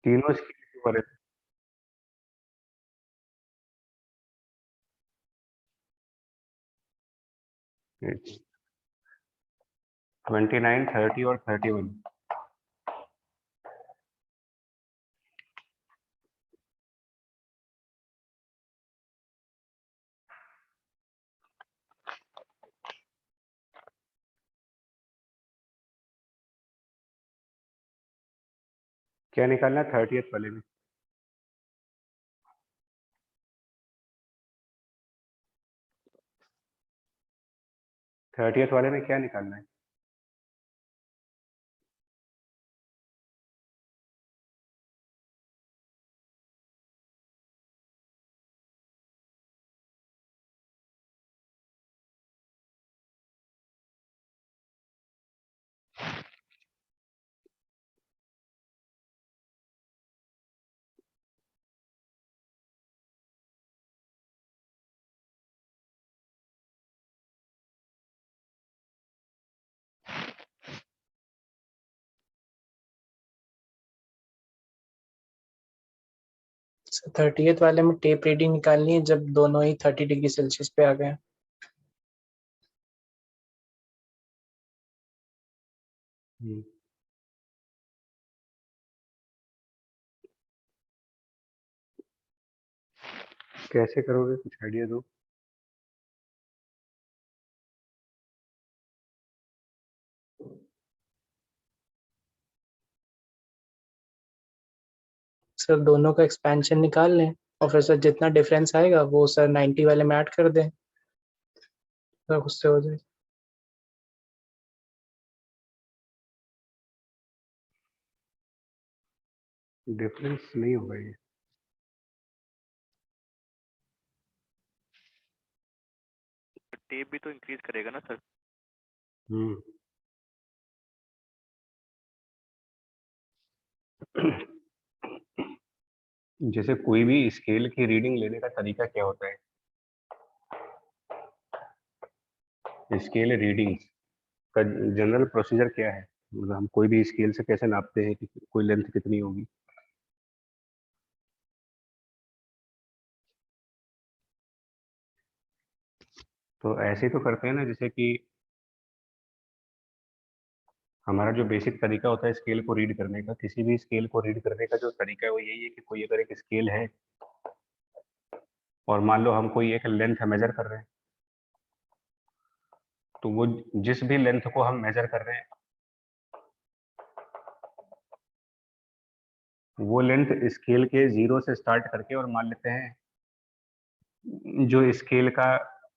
तीनों स्केल के बारे 29, 30 और 31। क्या निकालना है 30th वाले में? 30th वाले में क्या निकालना है? सर 30th वाले में टेप रीडिंग निकालनी है जब दोनों ही 30 डिग्री सेल्सियस पे आ गए। कैसे करोगे, कुछ आइडिया दो। सर दोनों का एक्सपेंशन निकाल लें और फिर सर जितना डिफरेंस आएगा वो सर 90 वाले में ऐड कर दें, सर उससे हो जाए। डिफरेंस नहीं होगा ये। टेप भी तो इंक्रीज करेगा ना सर। जैसे कोई भी स्केल की रीडिंग लेने का तरीका क्या होता है? स्केल रीडिंग का जनरल प्रोसीजर क्या है? मतलब हम कोई भी स्केल से कैसे नापते हैं कि कोई लेंथ कितनी होगी? तो ऐसे ही तो करते हैं ना, जैसे कि हमारा जो बेसिक तरीका होता है स्केल को रीड करने का, किसी भी स्केल को रीड करने का जो तरीका है वो यही है कि कोई अगर एक स्केल है और मान लो हम कोई एक लेंथ मेजर कर रहे हैं, तो वो जिस भी लेंथ को हम मेजर कर रहे हैं वो लेंथ स्केल के 0 से स्टार्ट करके, और मान लेते हैं जो स्केल का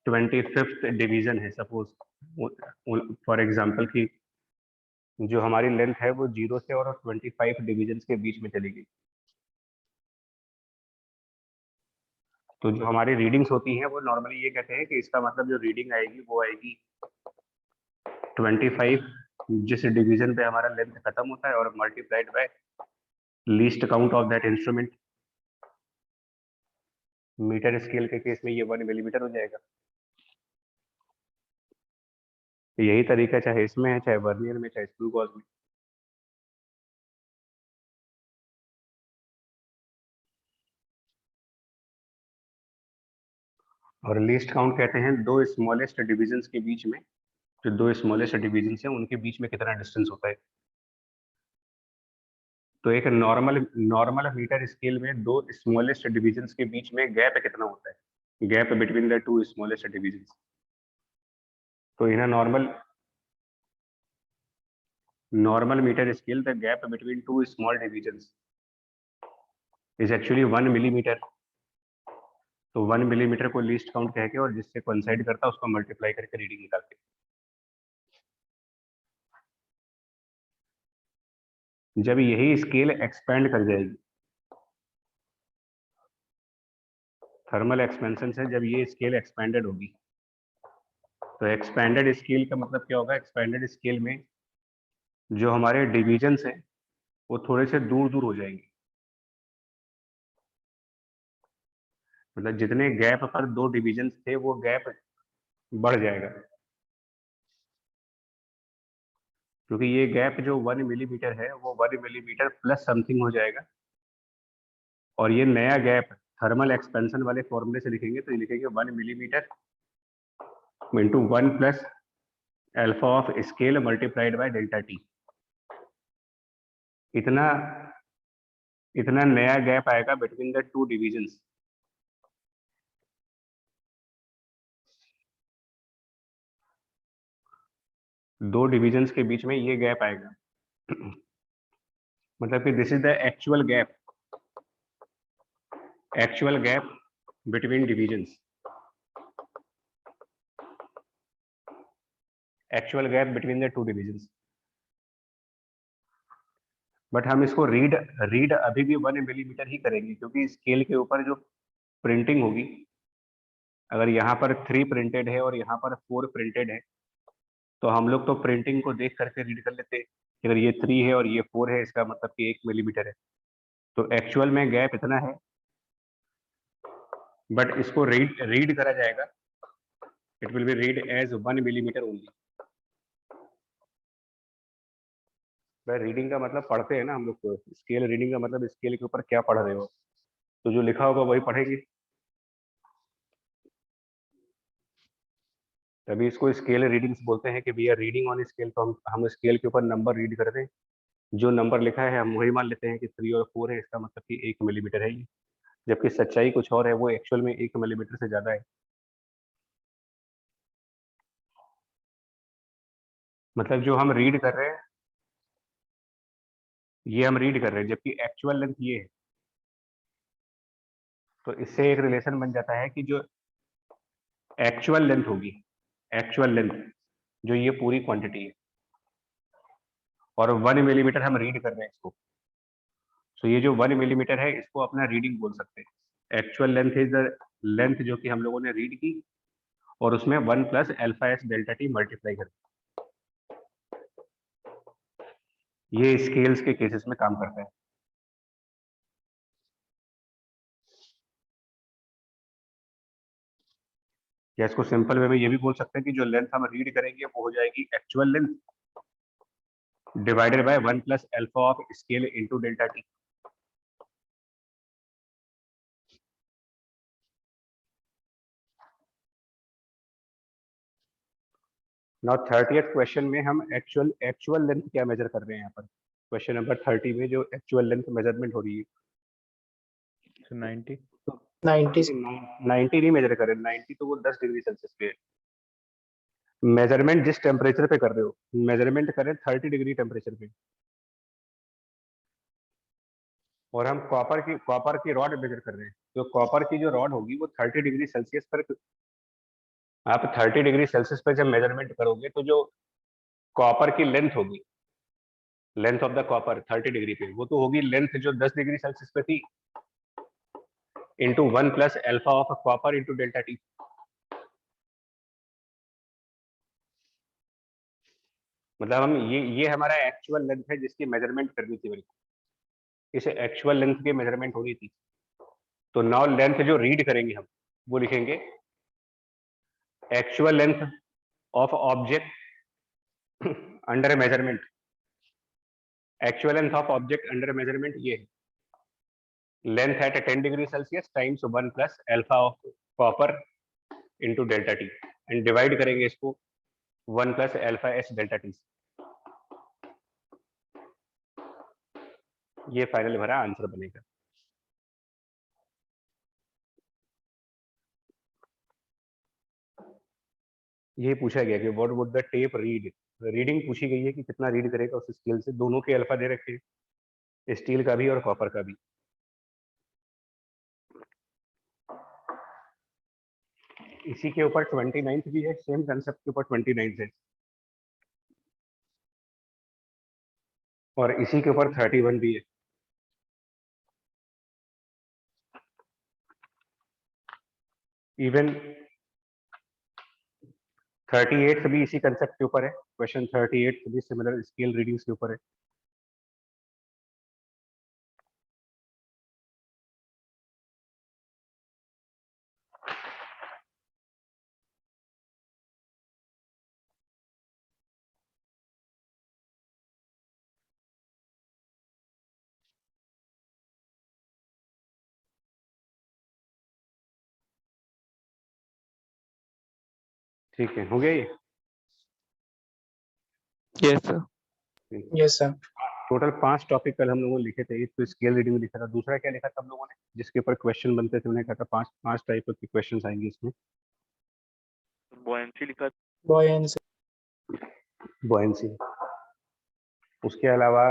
25th डिवीजन है सपोज, फॉर एग्जांपल कि जो हमारी लेंथ है वो 0 से और 25 डिवीजन के बीच में चली गई, तो जो हमारी रीडिंग्स होती हैं वो नॉर्मली ये कहते हैं कि इसका मतलब जो रीडिंग आएगी वो आएगी 25, जिस डिवीजन पे हमारा लेंथ खत्म होता है, और multiplied by least count of that instrument. Meter scale के केस में ये 1 मिलीमीटर हो जाएगा। यही तरीका चाहे इसमें है, चाहे वर्नियर में, चाहे स्क्रू गॉज में। और लीस्ट काउंट कहते हैं दो स्मॉलेस्ट डिविजन्स के बीच में, जो दो स्मॉलेस्ट डिविजन्स हैं उनके बीच में कितना डिस्टेंस होता है। तो एक नॉर्मल नॉर्मल मीटर स्केल में दो स्मॉलेस्ट डिविजन्स के बीच में गैप कितना होता है, gap between the two smallest divisions. तो in normal metre scale the gap between two small divisions is actually 1 millimetre. तो 1 मिलीमीटर को लीस्ट काउंट कह के और जिससे कोइंसाइड करता है उसको मल्टीप्लाई करके रीडिंग निकालते हैं। जब यही स्केल एक्सपेंड कर जाएगी, थर्मल एक्सपेंशन से जब ये स्केल एक्सपेंडेड होगी, तो एक्सपेंडेड स्केल का मतलब क्या होगा? एक्सपेंडेड स्केल में जो हमारे डिविजन्स हैं वो थोड़े से दूर दूर हो जाएंगे। मतलब जितने गैप पर दो डिविजन्स थे वो गैप बढ़ जाएगा, क्योंकि ये गैप जो 1 मिलीमीटर है वो 1 मिलीमीटर प्लस समथिंग हो जाएगा, और ये नया गैप थर्मल एक्सपेंशन वाले फॉर्मूले से लिखेंगे तो ये लिखेंगे 1 millimetre into 1 plus alpha of scale multiplied by delta T. इतना इतना नया गैप आएगा बिटवीन द टू डिविजन्स। दो डिविजन्स के बीच में ये गैप आएगा। मतलब कि this is the actual gap between divisions, actual gap between the two divisions. But हम इसको रीड अभी भी 1 मिलीमीटर ही करेंगे, क्योंकि स्केल के ऊपर जो प्रिंटिंग होगी, अगर यहाँ पर 3 प्रिंटेड है और यहाँ पर 4 प्रिंटेड है, तो हम लोग तो प्रिंटिंग को देख करके रीड कर लेते हैं। अगर ये 3 है और ये 4 है, इसका मतलब कि 1 मिलीमीटर है। तो एक्चुअल में गैप इतना है, बट इसको रीड करा जाएगा, it will be read as 1 millimetre only. भाई रीडिंग का मतलब पढ़ते हैं ना हम लोग, तो स्केल रीडिंग का मतलब स्केल के ऊपर क्या पढ़ रहे हो, तो जो लिखा होगा वही पढ़ेगी। तभी इसको स्केल रीडिंग्स बोलते हैं कि भैया रीडिंग ऑन स्केल। तो हम स्केल के ऊपर नंबर रीड करते हैं, जो नंबर लिखा है हम वही मान लेते हैं कि 3 और 4 है, इसका मतलब कि 1 मिलीमीटर है ये। जबकि सच्चाई कुछ और है, वो एक्चुअल में 1 मिलीमीटर से ज्यादा है। मतलब जो हम रीड कर रहे हैं, ये हम रीड कर रहे हैं, जबकि एक्चुअल लेंथ ये है। तो इससे एक रिलेशन बन जाता है कि जो एक्चुअल लेंथ होगी, एक्चुअल लेंथ जो ये पूरी क्वांटिटी है, और 1 मिलीमीटर हम रीड कर रहे हैं इसको, तो ये जो 1 मिलीमीटर है इसको अपना रीडिंग बोल सकते हैं। Actual length is the length जो कि हम लोगों ने रीड की, और उसमें 1 plus alpha S delta T multiply कर। ये स्केल्स के केसेस में काम करता है। या इसको सिंपल वे में ये भी बोल सकते हैं कि जो लेंथ हम रीड करेंगे वो हो जाएगी actual length divided by 1 plus alpha of scale into delta T. Now 30th question में हम एक्चुअल लेंथ क्या मेजर कर रहे हैं यहाँ पर। क्वेश्चन नंबर 30 में जो एक्चुअल लेंथ मेजरमेंट हो रही है, 90 90 90 नहीं मेजर कर रहे, 90 तो वो 10 डिग्री सेल्सियस पे है। मेजरमेंट जिस टेम्परेचर पे कर रहे हो, मेजरमेंट करें 30 डिग्री टेम्परेचर पे, और हम कॉपर की रॉड मेजर कर रहे हैं। तो कॉपर की जो रॉड होगी वो 30 डिग्री सेल्सियस पर, आप 30 डिग्री सेल्सियस पर जब मेजरमेंट करोगे तो जो कॉपर की लेंथ होगी, length of the copper 30 degree पे, वो तो होगी लेंथ जो 10 डिग्री सेल्सियस पे थी, into 1 plus alpha of copper into delta T. मतलब हम ये हमारा एक्चुअल लेंथ है जिसकी मेजरमेंट करनी थी मेरे को, इसे एक्चुअल लेंथ की मेजरमेंट होनी थी। तो नाउ लेंथ जो रीड करेंगे हम वो लिखेंगे actual length of object under measurement. Actual length of object under measurement ये है, length at 10 degree Celsius times 1 plus alpha of copper into delta T, and divide करेंगे इसको 1 plus alpha S delta T. ये final हमारा answer बनेगा। ये पूछा गया कि what would the tape read, reading पूछी गई है कि कितना रीड करेगा उस स्केल से। दोनों के अल्फा दे रखे हैं, स्टील का भी और कॉपर का भी। इसी के ऊपर 29th भी है, सेम कंसेप्ट के ऊपर 29th है, और इसी के ऊपर 31 भी है। इवन 38 भी इसी कंसेप्ट के ऊपर है। क्वेश्चन 38 भी सिमिलर स्केल रीडिंग्स के ऊपर है। ठीक है, हो गया ये? Yes sir. Yes sir. Total 5 topic कल हम लोगों ने लिखे थे। एक तो स्केल रीडिंग लिखा था, दूसरा क्या लिखा था हम लोगों ने जिसके ऊपर क्वेश्चन बनते थे, उन्हें कहा था 5 टाइप के क्वेश्चन आएंगे इसमें। बुओयंसी लिखा। बुओयंसी, उसके अलावा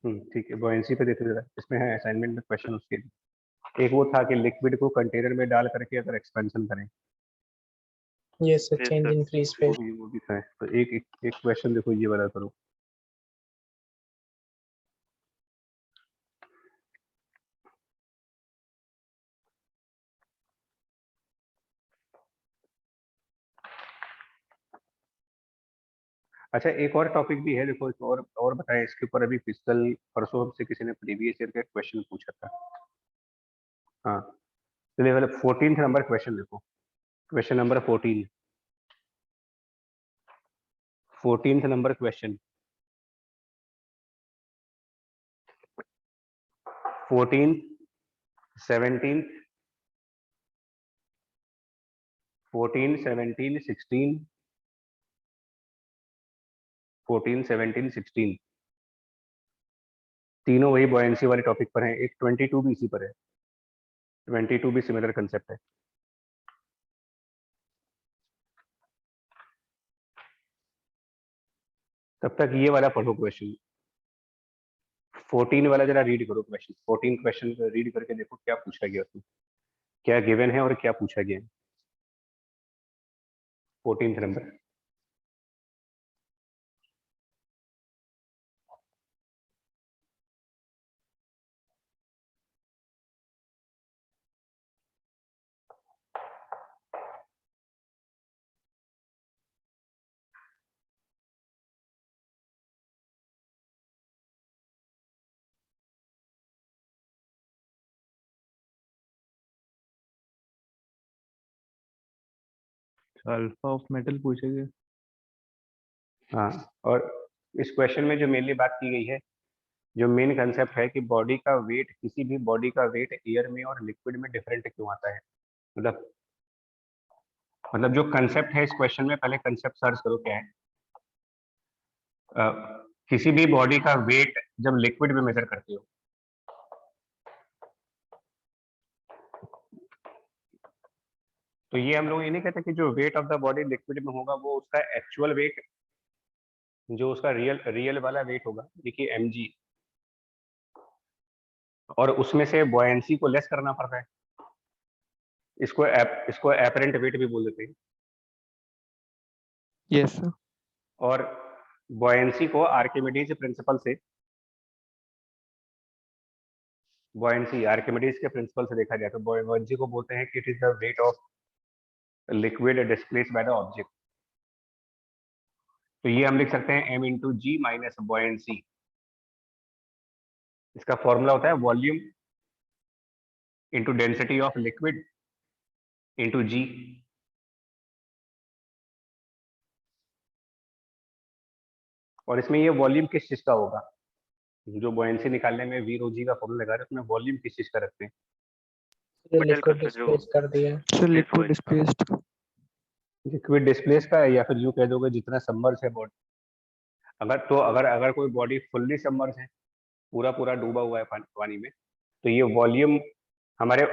ठीक है, बुओयंसी पे देखते जरा, इसमें है असाइनमेंट में क्वेश्चन उसके लिए। एक वो था कि लिक्विड को कंटेनर में डाल करके अगर एक्सपेंशन करें, yes sir, Yes, change sir. In free space. वो भी था। तो एक क्वेश्चन देखो, ये वाला करो। अच्छा, एक और टॉपिक भी है, देखो, एक और बताएं इसके ऊपर। अभी पिछल परसों हमसे किसी ने प्रीवियस ईयर का क्वेश्चन पूछा था। हाँ, तो लेवल 14 नंबर क्वेश्चन देखो, क्वेश्चन नंबर 14 नंबर क्वेश्चन। 14, 17, 14, 17, 16, 14, 17, 16 तीनों वही बॉयंसी वाले टॉपिक पर हैं। एक 22 भी इसी पर है, 22 भी सिमिलर कंसेप्ट है। तब तक ये वाला पढ़ो क्वेश्चन। 14 वाला जरा रीड करो क्वेश्चन। 14 क्वेश्चन रीड करके देखो क्या पूछा गया उसमें, क्या गिवन है और क्या पूछा गया है। 14 नंबर। अल्फा ऑफ मेटल पूछेंगे। हाँ, और इस क्वेश्चन में जो मेनली बात की गई है, जो मेन कंसेप्ट है कि बॉडी का वेट, किसी भी बॉडी का वेट एयर में और लिक्विड में डिफरेंट क्यों आता है। मतलब जो कंसेप्ट है इस क्वेश्चन में, पहले कंसेप्ट सर्च करो क्या है। किसी भी बॉडी का वेट जब लिक्विड में मेजर करते हो, तो ये हम लोग ये नहीं कहते कि जो wait of the body liquid में होगा वो उसका एक्चुअल वेट, जो उसका रियल वाला वेट होगा, देखिए mg, और उसमें से बॉयंसी को लेस करना पड़ रहा है। इसको एपरेंट वेट भी बोल देते हैं। Yes sir. और बॉयंसी को आर्किमिडीज प्रिंसिपल से, बॉयंसी आर्किमिडीज के प्रिंसिपल से देखा जाए तो बॉयंसी को बोलते हैं कि it is the weight of liquid displace by the object. तो ये हम लिख सकते हैं m into g minus buoyancy. इसका फॉर्मूला होता है volume into density of liquid into g. और इसमें ये वॉल्यूम किस चीज का होगा, जो बॉयंसी निकालने में वी रो जी का फॉर्मूला लगा रहे हैं, उसमें वॉल्यूम किस चीज का रखते हैं। लिक्विड डिस्प्लेस कर दिया। Sir liquid displaced. Liquid displace का है, या फिर यूं कह दोगे जितना सबमर्ज है बॉडी। अगर कोई बॉडी फुल्ली सबमर्ज है, पूरा पूरा डूबा हुआ है पानी में, तो ये वॉल्यूम हमारे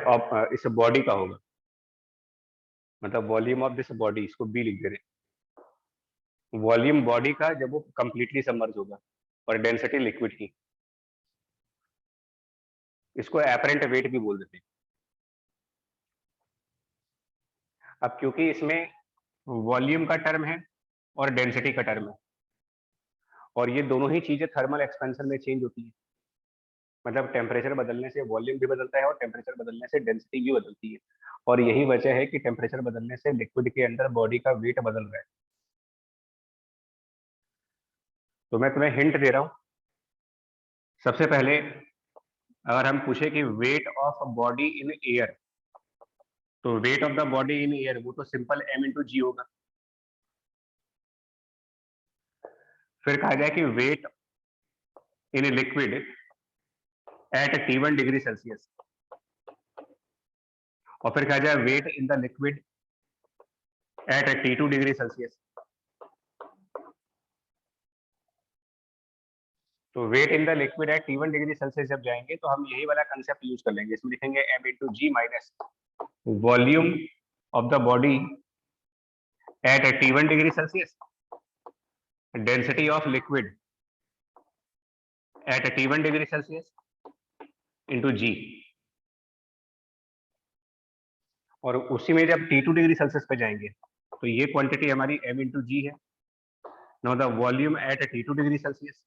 इस बॉडी का होगा। मतलब वॉल्यूम ऑफ दिस बॉडी, इसको बी लिख दे रहे हैं। वॉल्यूम बॉडी का जब वो कंप्लीटली सबमर्ज होगा, और डेंसिटी लिक्विड की, इसको एपरेंट वेट भी बोल देते हैं। अब क्योंकि इसमें वॉल्यूम का टर्म है और डेंसिटी का टर्म है, और ये दोनों ही चीजें थर्मल एक्सपेंशन में चेंज होती है। मतलब टेम्परेचर बदलने से वॉल्यूम भी बदलता है और टेम्परेचर बदलने से डेंसिटी भी बदलती है। और यही वजह है कि टेम्परेचर बदलने से लिक्विड के अंदर बॉडी का वेट बदल रहा है। तो मैं तुम्हें हिंट दे रहा हूं। सबसे पहले अगर हम पूछे कि weight of body in air, तो weight of the body in air वो तो सिंपल m इंटू जी होगा। फिर कहा जाए कि weight in liquid at T1 degree Celsius, और फिर कहा जाए weight in the liquid at T2 degree Celsius. तो weight in the liquid at T1 degree Celsius जब जाएंगे तो हम यही वाला कंसेप्ट यूज कर लेंगे। इसमें लिखेंगे m into g minus volume of the body at T1 degree Celsius, density of liquid at T1 degree Celsius into g. और उसी में जब T2 डिग्री सेल्सियस पे जाएंगे तो ये क्वांटिटी हमारी m इंटू जी है। Now the volume at T2 degree Celsius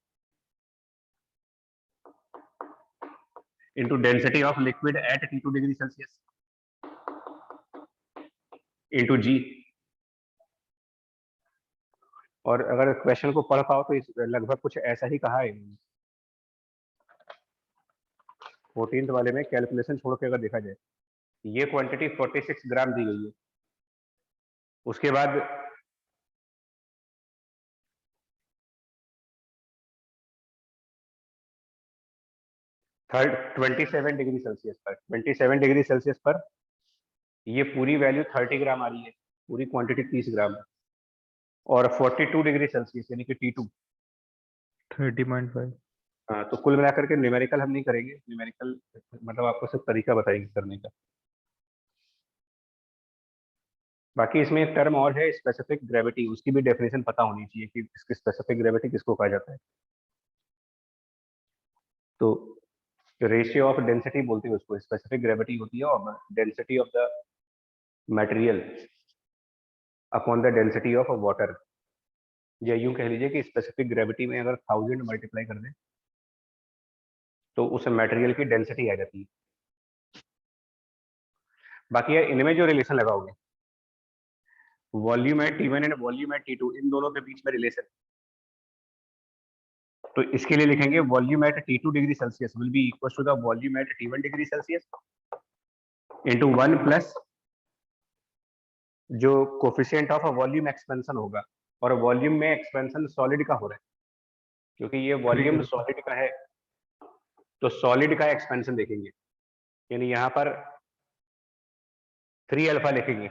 into density of liquid at T2 degree Celsius into G। और अगर क्वेश्चन को पढ़ पाओ तो लगभग कुछ ऐसा ही कहा है। 14th वाले में कैलकुलेशन छोड़ के अगर देखा जाए, ये क्वांटिटी 46 ग्राम दी गई है। उसके बाद थर्ड 27 डिग्री सेल्सियस पर, 27 डिग्री सेल्सियस पर ये पूरी वैल्यू 30 ग्राम आ रही है, पूरी क्वांटिटी 30 ग्राम है। और 42 डिग्री सेल्सियस यानी कि T2 30.5। हाँ, तो कुल मिलाकर के न्यूमेरिकल हम नहीं करेंगे। न्यूमेरिकल मतलब आपको सिर्फ तरीका बताएंगे करने का। बाकी इसमें एक टर्म और है स्पेसिफिक ग्रेविटी, उसकी भी डेफिनेशन पता होनी चाहिए कि इसकी स्पेसिफिक ग्रेविटी किसको कहा जाता है। तो रेशियो ऑफ डेंसिटी बोलते हैं उसको, स्पेसिफिक ग्रेविटी होती है और density of the material upon the density of water. या यूं कह लीजिए कि स्पेसिफिक ग्रेविटी में अगर 1000 मल्टीप्लाई कर दें तो उस मटेरियल की डेंसिटी आ जाती है। बाकी इनमें जो रिलेशन लगाओगे volume at T1 and volume at T2, इन दोनों के बीच में रिलेशन, तो इसके लिए लिखेंगे volume at T2 degree Celsius will be equal to the volume at T1 degree Celsius into 1 plus जो कोफिशिएंट ऑफ वॉल्यूम एक्सपेंशन होगा। और वॉल्यूम में एक्सपेंशन सॉलिड का हो रहा है क्योंकि ये वॉल्यूम सॉलिड का है, तो सॉलिड का एक्सपेंशन देखेंगे। यानी यहाँ पर 3 अल्फा लिखेंगे,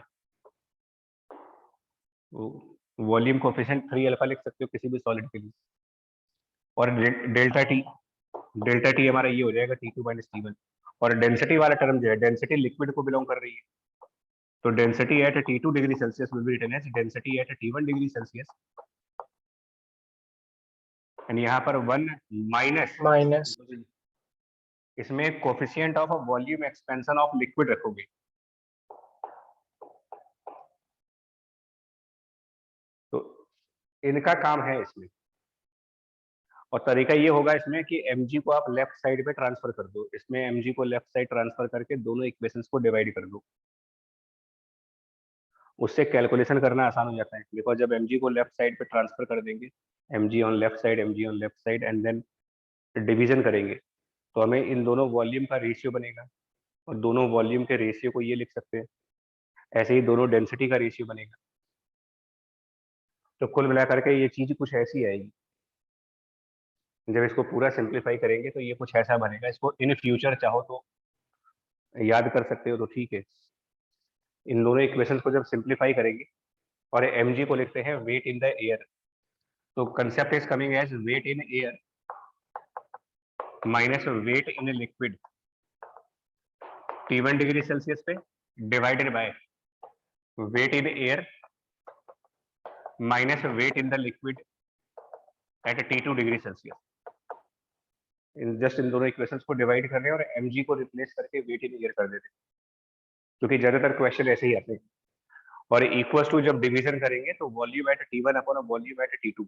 वॉल्यूम कोफिशिएंट 3 अल्फा लिख सकते हो किसी भी सॉलिड के लिए। और डेल्टा टी हमारा ये हो जाएगा T2 माइनस T1। और डेंसिटी वाला टर्म जो है, डेंसिटी लिक्विड को बिलोंग कर रही है, तो density at T2 degree Celsius will be written as density at T1 degree Celsius. And यहाँ पर 1 माइनस इसमें coefficient of volume expansion of liquid रखोगे। तो इनका काम है इसमें। और तरीका ये होगा इसमें कि mg को आप लेफ्ट साइड पे ट्रांसफर कर दो। इसमें mg को लेफ्ट साइड ट्रांसफर करके दोनों इक्वेशंस को डिवाइड कर दो, उससे कैलकुलेशन करना आसान हो जाता है। बिकॉज जब mg को लेफ्ट साइड पे ट्रांसफर कर देंगे, mg on left side and then division करेंगे, तो हमें इन दोनों वॉल्यूम का रेशियो बनेगा। और दोनों वॉल्यूम के रेशियो को ये लिख सकते हैं। ऐसे ही दोनों डेंसिटी का रेशियो बनेगा। तो कुल मिलाकर के ये चीज कुछ ऐसी आएगी। जब इसको पूरा सिंप्लीफाई करेंगे तो ये कुछ ऐसा बनेगा। इसको इन फ्यूचर चाहो तो याद कर सकते हो तो ठीक है। इन दोनों इक्वेशन को जब सिंप्लीफाई करेंगे और mg को लिखते हैं वेट इन द एयर, तो concept is coming as weight in air minus weight in liquid T1 degree Celsius पे divided by weight in air minus weight in the liquid at T2 degree Celsius. इन दोनों equations को divide कर रहे हैं और mg को replace करके वेट इन एयर कर देते हैं, क्योंकि ज्यादातर क्वेश्चन ऐसे ही आते हैं। और इक्वल्स टू जब डिवीजन करेंगे तो volume at T1 upon volume at T2,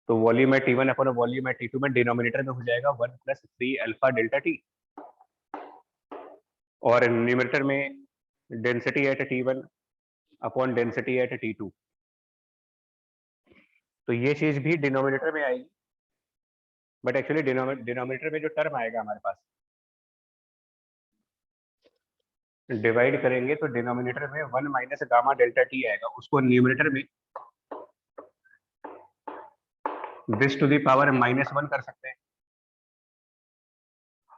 तो volume at T1 upon volume at T2 में डिनोमिनेटर में हो जाएगा 1 प्लस 3 अल्फा डेल्टा टी, और न्यूमरेटर में density at T1 upon density at T2। तो ये चीज भी डिनोमिनेटर में आएगी, बट एक्चुअली डिनोमिनेटर में जो टर्म आएगा हमारे पास, डिवाइड करेंगे तो डिनोमिनेटर में 1 माइनस गामा डेल्टा टी आएगा, उसको न्यूमरेटर में दिस टू द पावर -1 कर सकते हैं।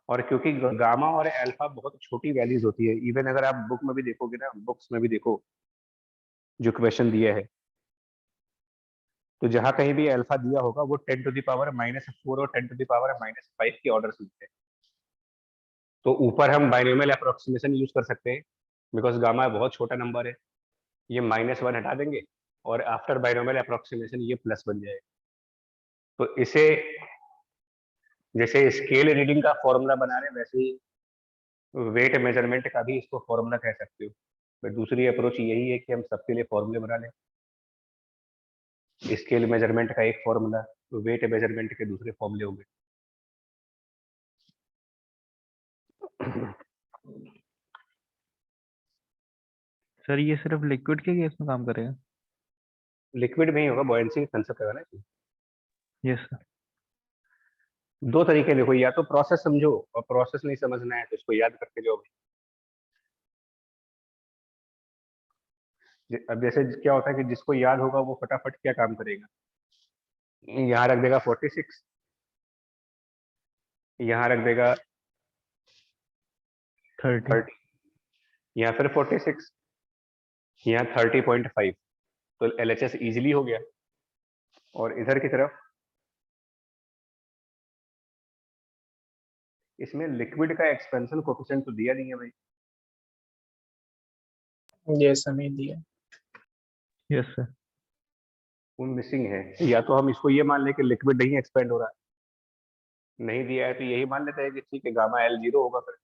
और क्योंकि गामा और अल्फा बहुत छोटी वैल्यूज होती है, इवन अगर आप बुक में भी देखोगे ना, बुक्स में भी देखो जो क्वेश्चन दिया है, तो जहां कहीं भी अल्फा दिया होगा वो 10⁻⁻⁴ और 10⁻⁻⁵ के ऑर्डर मिलते हैं। तो ऊपर हम बाइनोमियल अप्रोक्सीमेशन यूज कर सकते हैं, बिकॉज गामा बहुत छोटा नंबर है, ये -1 हटा देंगे और आफ्टर बाइनोमियल अप्रोक्सीमेशन ये प्लस बन जाएगा। तो इसे जैसे स्केल रीडिंग का फॉर्मूला बना रहे हैं, वैसे ही वेट मेजरमेंट का भी इसको फॉर्मूला कह सकते हो। बट दूसरी अप्रोच यही है कि हम सबके लिए फॉर्मूले बना लें, स्केल मेजरमेंट का एक फॉर्मूला, तो वेट मेजरमेंट के दूसरे फॉर्मूले होंगे। सर ये सिर्फ लिक्विड के केस में काम करेगा? लिक्विड में ही होगा, बॉयंसी का कंसेप्ट है ना। Yes sir. दो तरीके देखो, या तो प्रोसेस समझो और प्रोसेस नहीं समझना है तो इसको याद करके जाओ। अब जैसे क्या होता है कि जिसको याद होगा वो फटाफट क्या काम करेगा, यहाँ रख देगा 46, यहाँ रख देगा 30, यहाँ फिर 46, यहाँ 30.5, तो LHS इजीली हो गया। और इधर की तरफ इसमें लिक्विड का एक्सपेंशन कोफिशिएंट तो दिया नहीं है भाई। यस हमें दिया। Yes sir. वो मिसिंग है, या तो हम इसको ये मान लें कि लिक्विड नहीं एक्सपेंड हो रहा है, नहीं दिया है तो यही मान लेते हैं कि ठीक है गामा L 0 होगा। फिर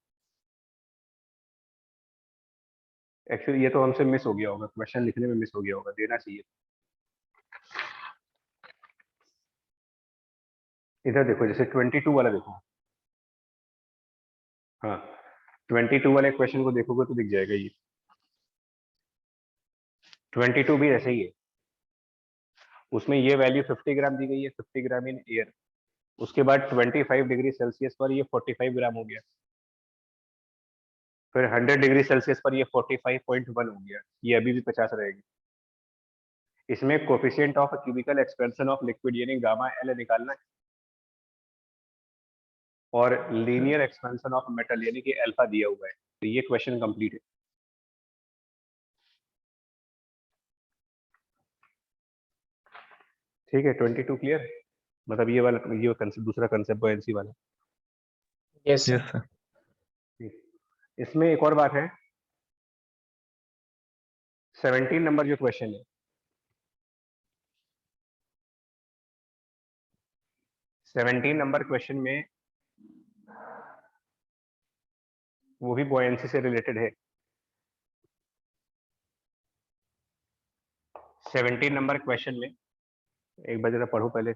एक्चुअली ये तो हमसे मिस हो गया होगा, क्वेश्चन लिखने में मिस हो गया होगा, देना चाहिए। इधर देखो, जैसे 22 वाला देखो, हाँ 22 वाले क्वेश्चन को देखोगे तो दिख जाएगा ये 22 भी ऐसे ही है। उसमें ये वैल्यू 50 ग्राम दी गई है, 50 ग्राम इन एयर। उसके बाद 25 डिग्री सेल्सियस पर ये 45 ग्राम हो गया, फिर 100 डिग्री सेल्सियस पर ये 45.1 हो गया, ये अभी भी 50 रहेगी। इसमें coefficient of cubicle expansion of liquid यानी गामा L निकालना है, और लीनियर एक्सपेंशन ऑफ मेटल यानी कि अल्फा दिया हुआ है। तो ये क्वेश्चन कंप्लीट है। ठीक है, 22 क्लियर, मतलब ये वाला, ये कंसेप्ट, दूसरा कंसेप्ट बॉयंसी वाला। Yes yes sir. इसमें एक और बात है, 17 नंबर जो क्वेश्चन है, 17 नंबर क्वेश्चन में वो भी बॉयंसी से रिलेटेड है। 17 नंबर क्वेश्चन में एक बार जरा पढ़ो पहले,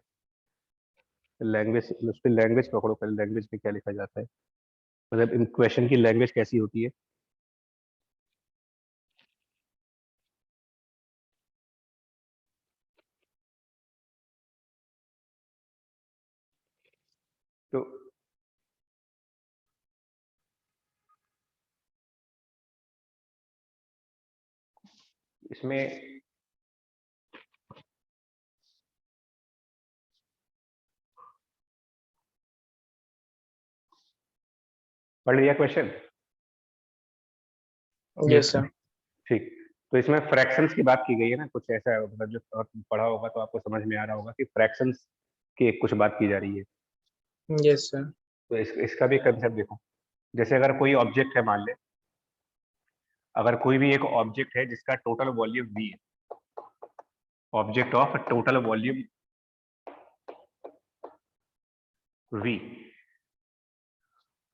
लैंग्वेज, उस पर लैंग्वेज पकड़ो पहले, लैंग्वेज में क्या लिखा जाता है, मतलब इन क्वेश्चन की लैंग्वेज कैसी होती है। तो इसमें पढ़ लिया क्वेश्चन? Yes sir. ठीक, तो इसमें फ्रैक्शंस की बात की गई है ना, कुछ ऐसा, मतलब जो पढ़ा होगा तो आपको समझ में आ रहा होगा कि फ्रैक्शंस की कुछ बात की जा रही है। Yes sir. तो इसका भी कंसेप्ट देखो, जैसे अगर कोई ऑब्जेक्ट है, मान ले अगर कोई भी एक ऑब्जेक्ट है जिसका टोटल वॉल्यूम V है, object of total volume V,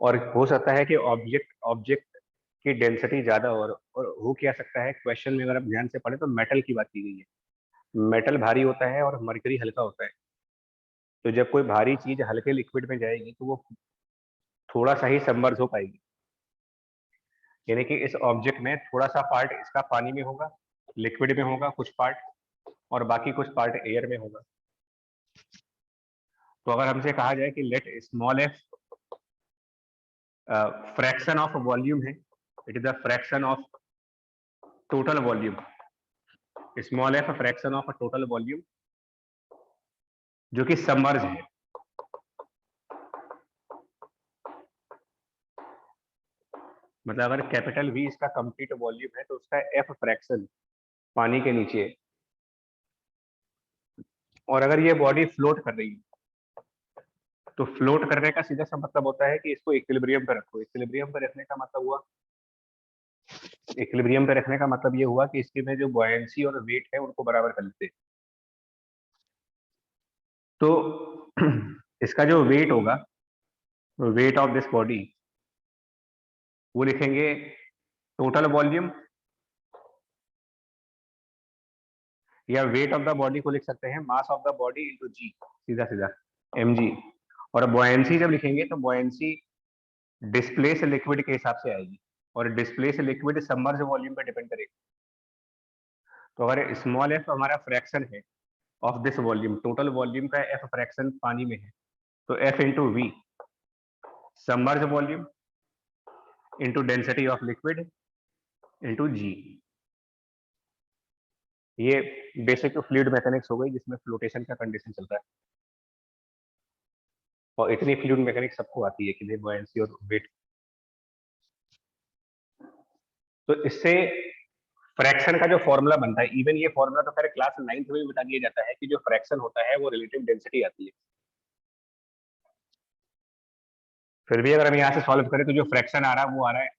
और हो सकता है कि ऑब्जेक्ट की डेंसिटी ज्यादा और हो क्या सकता है, क्वेश्चन में अगर आप ध्यान से पढ़े तो मेटल की बात की गई है। मेटल भारी होता है और मरकरी हल्का होता है, तो जब कोई भारी चीज हल्के लिक्विड में जाएगी तो वो थोड़ा सा ही सबमर्ज हो पाएगी, यानी कि इस ऑब्जेक्ट में थोड़ा सा पार्ट इसका पानी में होगा, लिक्विड में होगा कुछ पार्ट, और बाकी कुछ पार्ट एयर में होगा। तो अगर हमसे कहा जाए कि let small f fraction of volume है, it is the fraction of total volume, small f fraction of total volume जो कि सबमर्ज है, मतलब अगर कैपिटल V इसका कंप्लीट वॉल्यूम है तो उसका F फ्रैक्शन पानी के नीचे है। और अगर ये बॉडी फ्लोट कर रही है तो फ्लोट करने का सीधा सा मतलब होता है कि इसको इक्विलिब्रियम पे रखो। इक्विलिब्रियम पे रखने का मतलब हुआ, इक्विलिब्रियम पे रखने का मतलब ये हुआ कि इसके में जो बॉयंसी और वेट है उनको बराबर कर लेते। तो इसका जो वेट होगा, वेट ऑफ दिस बॉडी, वो लिखेंगे टोटल वॉल्यूम, या वेट ऑफ द बॉडी को लिख सकते हैं mass of the body into g, सीधा सीधा mg। और बॉयंसी जब लिखेंगे तो बॉयंसी डिस्प्लेस लिक्विड के हिसाब से आएगी, और डिस्प्लेस लिक्विड सबमर्ज वॉल्यूम पे डिपेंड करेगा। तो अगर स्मॉल f हमारा फ्रैक्शन है of this volume, total volume का f फ्रैक्शन पानी में है, तो f into v submerge volume into density of liquid into g. ये बेसिक फ्लूइड मैकेनिक्स हो गई जिसमें फ्लोटेशन का कंडीशन चल रहा है, और इतनी फ्लूइड मैकेनिक्स सबको आती है कि बॉयंसी और वेट। तो इससे फ्रैक्शन का जो फॉर्मूला बनता है, इवन ये फॉर्मूला तो खैर क्लास 9th में भी बता दिया जाता है कि जो फ्रैक्शन होता है वो रिलेटिव डेंसिटी आती है। फिर भी अगर हम यहाँ से सॉल्व करें तो जो फ्रैक्शन आ रहा है वो आ रहा है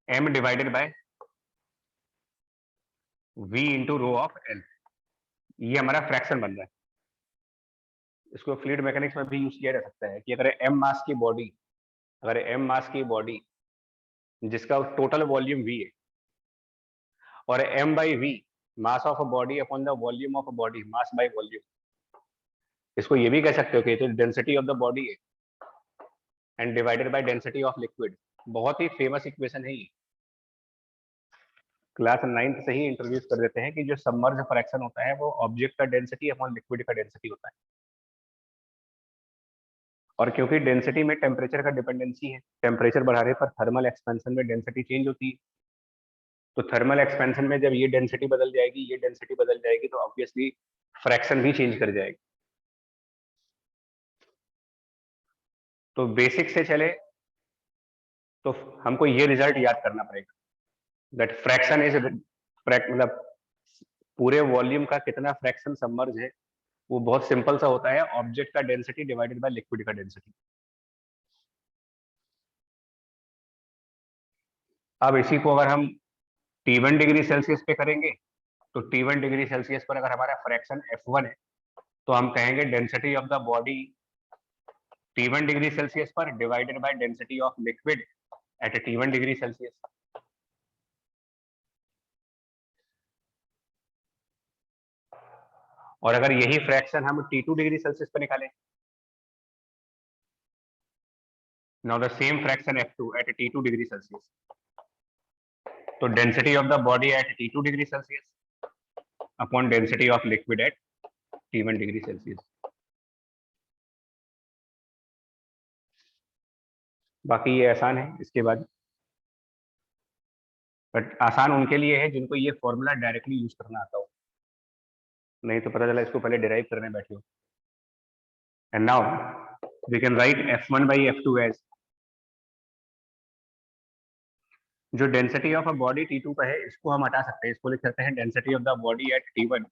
m divided by v into rho of l। ये हमारा फ्रैक्शन बन रहा है। इसको फ्लूइड मैकेनिक्स में भी यूज किया जा सकता है कि अगर m मास की बॉडी, अगर m मास की बॉडी जिसका टोटल वॉल्यूम v है, और m by V mass of a body upon the volume of a body, mass by volume, इसको ये भी कह सकते हो कि तो डेंसिटी ऑफ द बॉडी है and divided by density of liquid. बहुत ही फेमस इक्वेशन है ये, क्लास 9th से ही इंट्रोड्यूस कर देते हैं कि जो सबमर्ज फ्रैक्शन होता है वो ऑब्जेक्ट का डेंसिटी अपॉन लिक्विड का डेंसिटी होता है। और क्योंकि डेंसिटी में टेम्परेचर का डिपेंडेंसी है, टेम्परेचर बढ़ाने पर थर्मल एक्सपेंशन में डेंसिटी चेंज होती है। तो थर्मल एक्सपेंशन में जब ये डेंसिटी बदल जाएगी, ये डेंसिटी बदल जाएगी, तो ऑब्वियसली फ्रैक्शन भी चेंज कर जाएगी। तो बेसिक से चले तो हमको ये रिजल्ट याद करना पड़ेगा, दैट फ्रैक्शन इज मतलब पूरे वॉल्यूम का कितना फ्रैक्शन सबमर्ज है, वो बहुत सिंपल सा होता है, ऑब्जेक्ट का डेंसिटी डिवाइडेड बाय लिक्विड का डेंसिटी। अब इसी को अगर हम T1 डिग्री सेल्सियस पे करेंगे, तो T1 डिग्री सेल्सियस पर अगर हमारा फ्रैक्शन F1 है तो हम कहेंगे density of the body T1 degree Celsius पर divided by density of liquid at T1 degree Celsius. और अगर यही फ्रैक्शन हम T2 डिग्री सेल्सियस पर निकालें, now the same fraction F2 at T2 degree Celsius, तो density of the body at T2 degree Celsius upon density of liquid at T1 degree Celsius. बाकी ये आसान है इसके बाद, बट आसान उनके लिए है जिनको ये फॉर्मूला डायरेक्टली यूज करना आता हो, नहीं तो पता चला इसको पहले डिराइव करने बैठे हो। And now we can write F1 by F2 as, जो density of a body T2 का है इसको हम हटा सकते हैं, इसको लिख सकते हैं density of the body at T1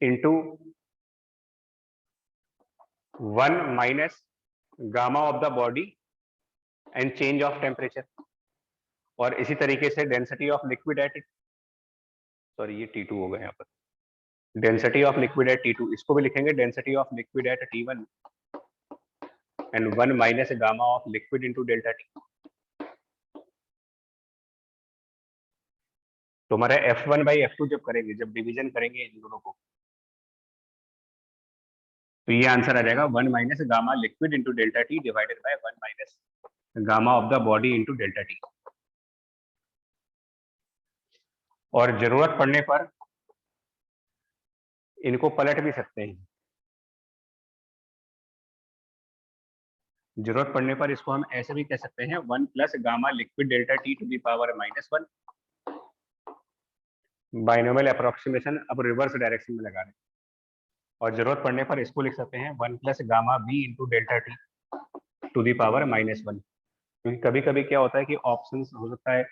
into 1 minus gamma of the body and change of temperature. और इसी तरीके से density of liquid eight, sorry ये T2 हो गया यहाँ पर, density of liquid at T2, इसको भी लिखेंगे density of liquid at T1 and 1 minus gamma of liquid into delta T. तो हमारा F1 बाई F2 जब करेंगे, जब डिवीजन करेंगे इन दोनों को, तो ये आंसर आ जाएगा 1 minus gamma liquid into delta T divided by 1 minus gamma of the body into delta T. और जरूरत पड़ने पर इनको पलट भी सकते हैं, जरूरत पड़ने पर इसको हम ऐसे भी कह सकते हैं 1 plus gamma liquid delta T to the power -1। Binomial approximation अब रिवर्स डायरेक्शन में लगा रहे हैं, और जरूरत पड़ने पर इसको लिख सकते हैं 1 plus gamma B into delta T to the power -1, क्योंकि कभी कभी क्या होता है कि ऑप्शंस हो सकता है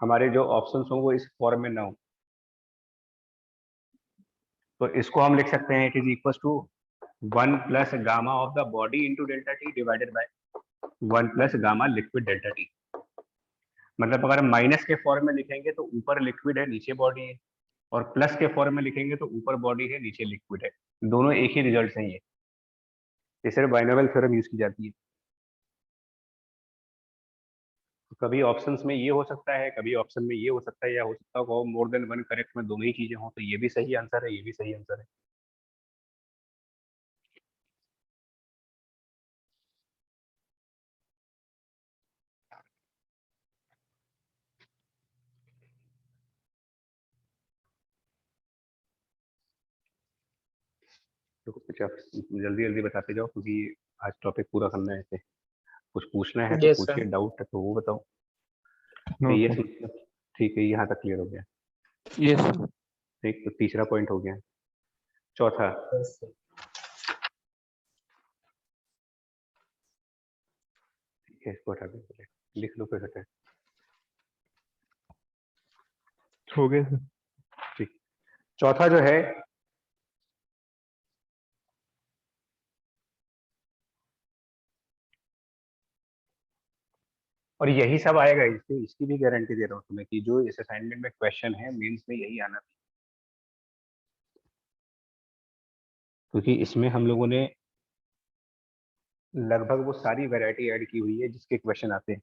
हमारे जो ऑप्शंस हो वो इस फॉर्म में ना हो, तो इसको हम लिख सकते हैं it is equal to 1 plus gamma of the body into delta T divided by 1 plus gamma liquid delta T. मतलब अगर माइनस के फॉर्म में लिखेंगे तो ऊपर लिक्विड है नीचे बॉडी है, और प्लस के फॉर्म में लिखेंगे तो ऊपर बॉडी है नीचे लिक्विड है, दोनों एक ही रिजल्ट हैं। ये सिर्फ बाइनोमियल थ्योरम यूज की जाती है। तो कभी ऑप्शंस में ये हो सकता है, कभी ऑप्शन में ये हो सकता है, या हो सकता है मोर देन वन करेक्ट में दोनों ही चीजें हो, तो ये भी सही आंसर है, ये भी सही आंसर है। तो कुछ आप जल्दी जल्दी बताते जाओ, क्योंकि आज टॉपिक पूरा करना है इसे। कुछ पूछना है तो Yes, पूछिए, sir. डाउट है तो वो बताओ। नो ये सर। ठीक है, यहाँ तक क्लियर हो गया। Yes sir. ठीक, तो तीसरा पॉइंट हो गया। चौथा, Yes, sir. ठीक है, इसको हटा दो, लिख लो फिर हटा। हो गया सर। ठीक, चौथा जो है और यही सब आएगा, इसकी भी गारंटी दे रहा हूँ तुम्हें कि जो इस असाइनमेंट में क्वेश्चन है मेंस में यही आना चाहिए, क्योंकि इसमें हम लोगों ने लगभग वो सारी वैरायटी ऐड की हुई है जिसके क्वेश्चन आते हैं।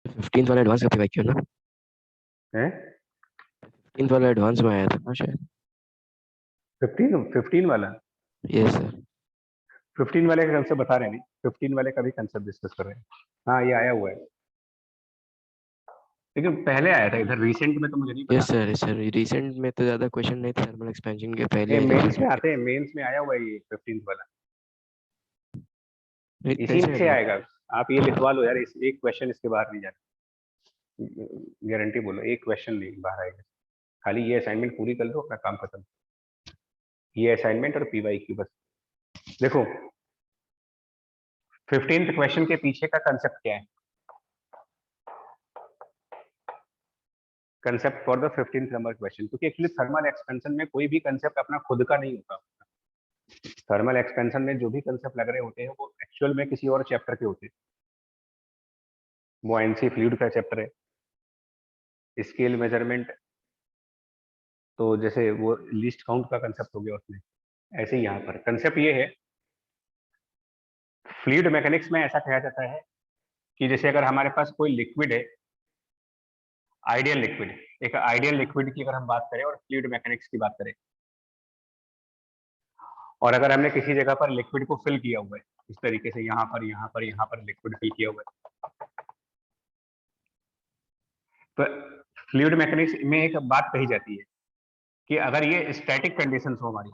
15th वाला एडवांस करते क्यों ना? हैं 15th वाला एडवांस में आया था ना शायद। 15 वाला, यस सर। 15 वाले का कंसेप्ट बता रहे हैं, 15 वाले का भी कंसेप्ट डिस्कस कर रहे हैं। हाँ, ये आया हुआ है, लेकिन पहले आया था इधर, रिसेंट में तो मुझे नहीं पता। यस सर, सर रिसेंट में तो ज्यादा क्वेश्चन नहीं थे थर्मल एक्सपेंशन के, पहले मेंस में आते हैं, मेंस में आया हुआ है ये 15 वाला, इसी में से आएगा। आप ये लिखवा लो यार, इस एक क्वेश्चन इसके बाहर नहीं जाना, गारंटी बोलो, एक क्वेश्चन नहीं बाहर आएगा। खाली ये असाइनमेंट पूरी कर लो, अपना काम खत्म। ये असाइनमेंट और पीवाईक्यू बस। देखो 15th क्वेश्चन के पीछे का कंसेप्ट क्या है, concept for the 15th number question, क्योंकि एक्चुअली थर्मल एक्सपेंशन में कोई भी कंसेप्ट अपना खुद का नहीं होता। थर्मल एक्सपेंशन में जो भी कंसेप्ट लग रहे होते हैं वो एक्चुअल में किसी और चैप्टर के होते हैं। बुआयंसी फ्लूइड का चैप्टर है, स्केल मेजरमेंट तो जैसे वो लीस्ट काउंट का कंसेप्ट हो गया उसमें, ऐसे ही यहाँ पर कंसेप्ट ये है। फ्लूइड मैकेनिक्स में ऐसा कहा जाता है कि जैसे अगर हमारे पास कोई लिक्विड है, आइडियल लिक्विड, एक आइडियल लिक्विड की अगर हम बात करें और फ्लूइड मैकेनिक्स की बात करें, और अगर हमने किसी जगह पर लिक्विड को फिल किया हुआ है इस तरीके से, यहाँ पर यहाँ पर यहाँ पर लिक्विड फिल किया हुआ है, तो फ्लूइड मैकेनिक्स में एक बात कही जाती है कि अगर ये स्टैटिक कंडीशंस हो हमारी,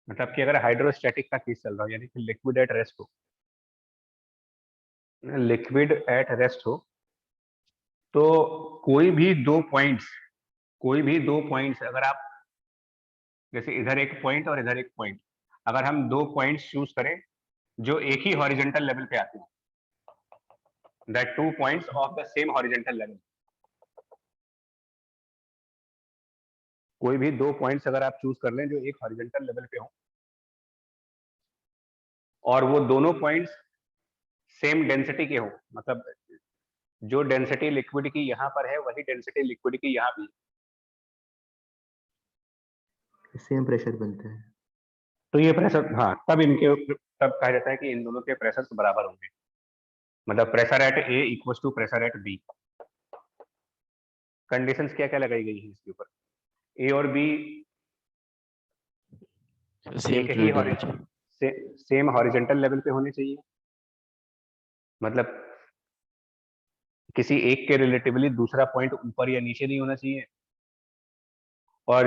मतलब कि अगर हाइड्रोस्टैटिक का केस चल रहा हो, यानी कि लिक्विड एट रेस्ट हो, लिक्विड एट रेस्ट हो, तो कोई भी दो पॉइंट्स अगर आप, जैसे इधर एक पॉइंट और इधर एक पॉइंट, अगर हम दो पॉइंट्स चूज करें जो एक ही हॉरिजॉन्टल लेवल पे आते हैं, that 2 points of the same horizontal level, कोई भी दो पॉइंट्स अगर आप चूज कर लें जो एक हॉरिजॉन्टल लेवल पे हो, और वो दोनों पॉइंट्स सेम डेंसिटी के हो, मतलब जो डेंसिटी लिक्विड की यहाँ पर है वही डेंसिटी लिक्विड की यहाँ भी, सेम प्रेशर बनता है, तो ये प्रेशर, हाँ, तब कहा जाता है कि इन दोनों के प्रेशर बराबर होंगे, मतलब pressure at A equal to pressure at B. Conditions क्या क्या लगाई गई है इसके ऊपर, ए और बी सेम एक ही फ्लूइड होना चाहिए। सेम हॉरिजॉन्टल लेवल पे होने चाहिए, मतलब किसी एक के रिलेटिवली दूसरा पॉइंट ऊपर या नीचे नहीं होना चाहिए, और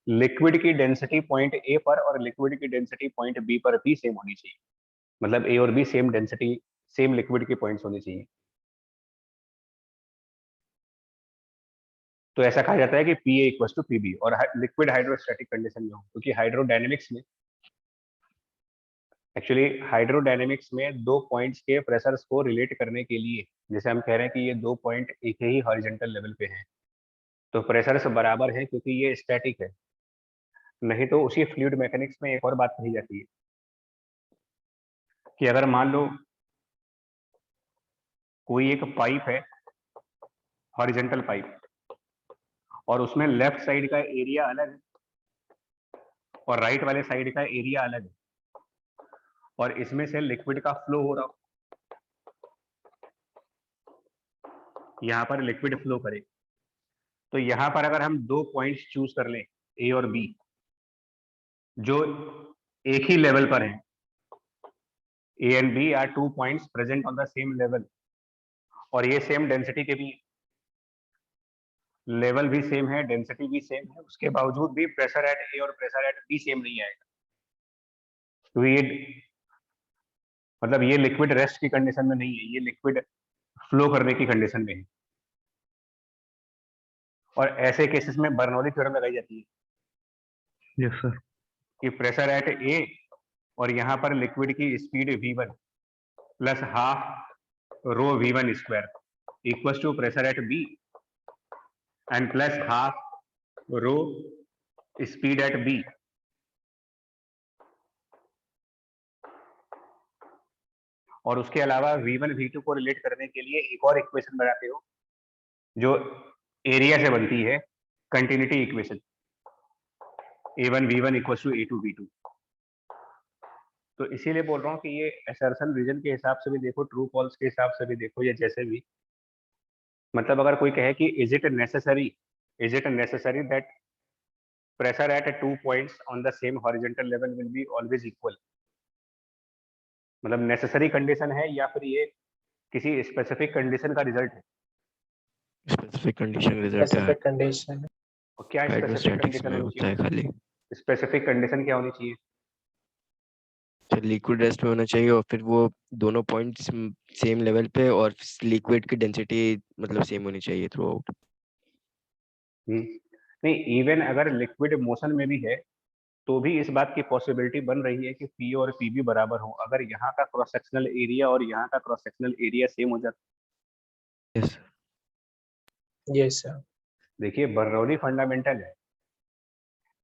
लिक्विड की डेंसिटी पॉइंट ए पर और लिक्विड की डेंसिटी पॉइंट बी पर भी सेम होनी चाहिए, मतलब ए और B same density same liquid के पॉइंट्स होने चाहिए। तो ऐसा कहा जाता है कि P A equal to P B, और लिक्विड हाइड्रोस्टैटिक कंडीशन में हो, क्योंकि हाइड्रोडायनेमिक्स में एक्चुअली हाइड्रोडायनेमिक्स में दो पॉइंट्स के प्रेशर्स को रिलेट करने के लिए, जैसे हम कह रहे हैं कि ये दो पॉइंट एक ही हॉरिजॉन्टल लेवल पे हैं, तो प्रेशर्स बराबर है क्योंकि ये स्टैटिक है। नहीं तो उसी फ्लूइड मैकेनिक्स में एक और बात कही जाती है कि अगर मान लो कोई एक पाइप है, हॉरिजॉन्टल पाइप, और उसमें लेफ्ट साइड का एरिया अलग है और राइट वाले साइड का एरिया अलग है, और इसमें से लिक्विड का फ्लो हो रहा हो, यहाँ पर लिक्विड फ्लो करे, तो यहाँ पर अगर हम दो पॉइंट्स चूज कर लें ए और बी, जो एक ही लेवल पर हैं, A and B are two points present on the same level, और ये सेम डेंसिटी के भी, लेवल भी सेम है, डेंसिटी भी सेम है, उसके बावजूद भी प्रेशर एट ए और प्रेशर एट बी सेम नहीं आएगा। तो ये मतलब ये लिक्विड रेस्ट की कंडीशन में नहीं है, ये लिक्विड फ्लो करने की कंडीशन में है, और ऐसे केसेस में बर्नौली थ्योरम लगाई जाती है यस सर। कि प्रेशर एट ए और यहाँ पर लिक्विड की speed v1 plus half rho v1 square equal to pressure at B and plus half rho speed at B. और उसके अलावा v1 v2 को रिलेट करने के लिए एक और इक्वेशन बनाते हो जो एरिया से बनती है, continuity equation, a1 v1 equal to a2 v2। तो इसीलिए बोल रहा हूँ कि ये असर्शन रीजन के हिसाब से भी देखो, ट्रू फॉल्स के हिसाब से भी देखो, या जैसे भी, मतलब अगर कोई कहे कि is it necessary that pressure at two points on the same horizontal level will be always equal, मतलब नेसेसरी कंडीशन है या फिर ये किसी स्पेसिफिक कंडीशन का रिजल्ट है? स्पेसिफिक कंडीशन रिजल्ट है, स्पेसिफिक कंडीशन। और क्या स्पेसिफिक हाइड्रोस्टैटिक्स कंडीशन में होनी होता है खाली। चाहिए? स्पेसिफिक कंडीशन क्या होनी चाहिए? तो लिक्विड रेस्ट में होना चाहिए और फिर वो दोनों पॉइंट्स सेम लेवल पे और लिक्विड की डेंसिटी मतलब सेम होनी चाहिए थ्रू आउट। नहीं, इवन अगर लिक्विड मोशन में भी है तो भी इस बात की पॉसिबिलिटी बन रही है कि पी और पी भी बराबर हो, अगर यहाँ का क्रॉस सेक्शनल एरिया और यहाँ का क्रॉस सेक्शनल एरिया सेम हो जाता। Yes yes sir. देखिए बर्नौली फंडामेंटल है,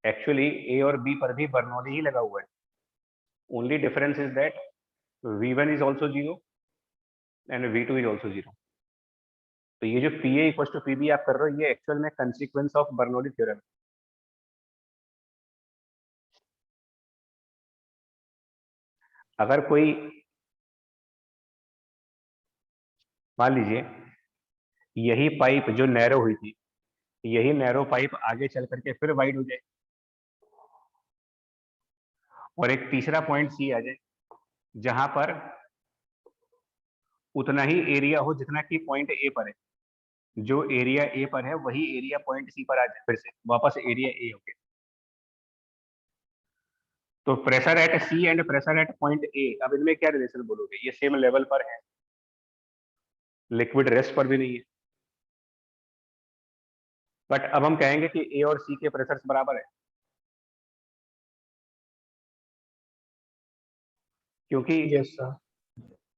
एक्चुअली ए और बी पर भी बर्नौली ही लगा हुआ है, only difference is that v1 is also 0 and v2 is also 0। तो ये जो P A equal to P B आप कर रहे हो, ये एक्चुअल में कंसिक्वेंस ऑफ बर्नौली थ्योरम। अगर कोई मान लीजिए यही पाइप जो नैरो हुई थी, यही नैरो पाइप आगे चल करके फिर वाइड हो जाए, और एक तीसरा पॉइंट सी आ जाए जहां पर उतना ही एरिया हो जितना कि पॉइंट ए पर है, जो एरिया ए पर है वही एरिया पॉइंट सी पर आ जाए, फिर से वापस एरिया ए हो गया। तो pressure at C and pressure at point A, अब इनमें क्या रिलेशन बोलोगे? ये सेम लेवल पर है, लिक्विड रेस्ट पर भी नहीं है, बट अब हम कहेंगे कि ए और सी के प्रेशर्स बराबर है, क्योंकि यस सर।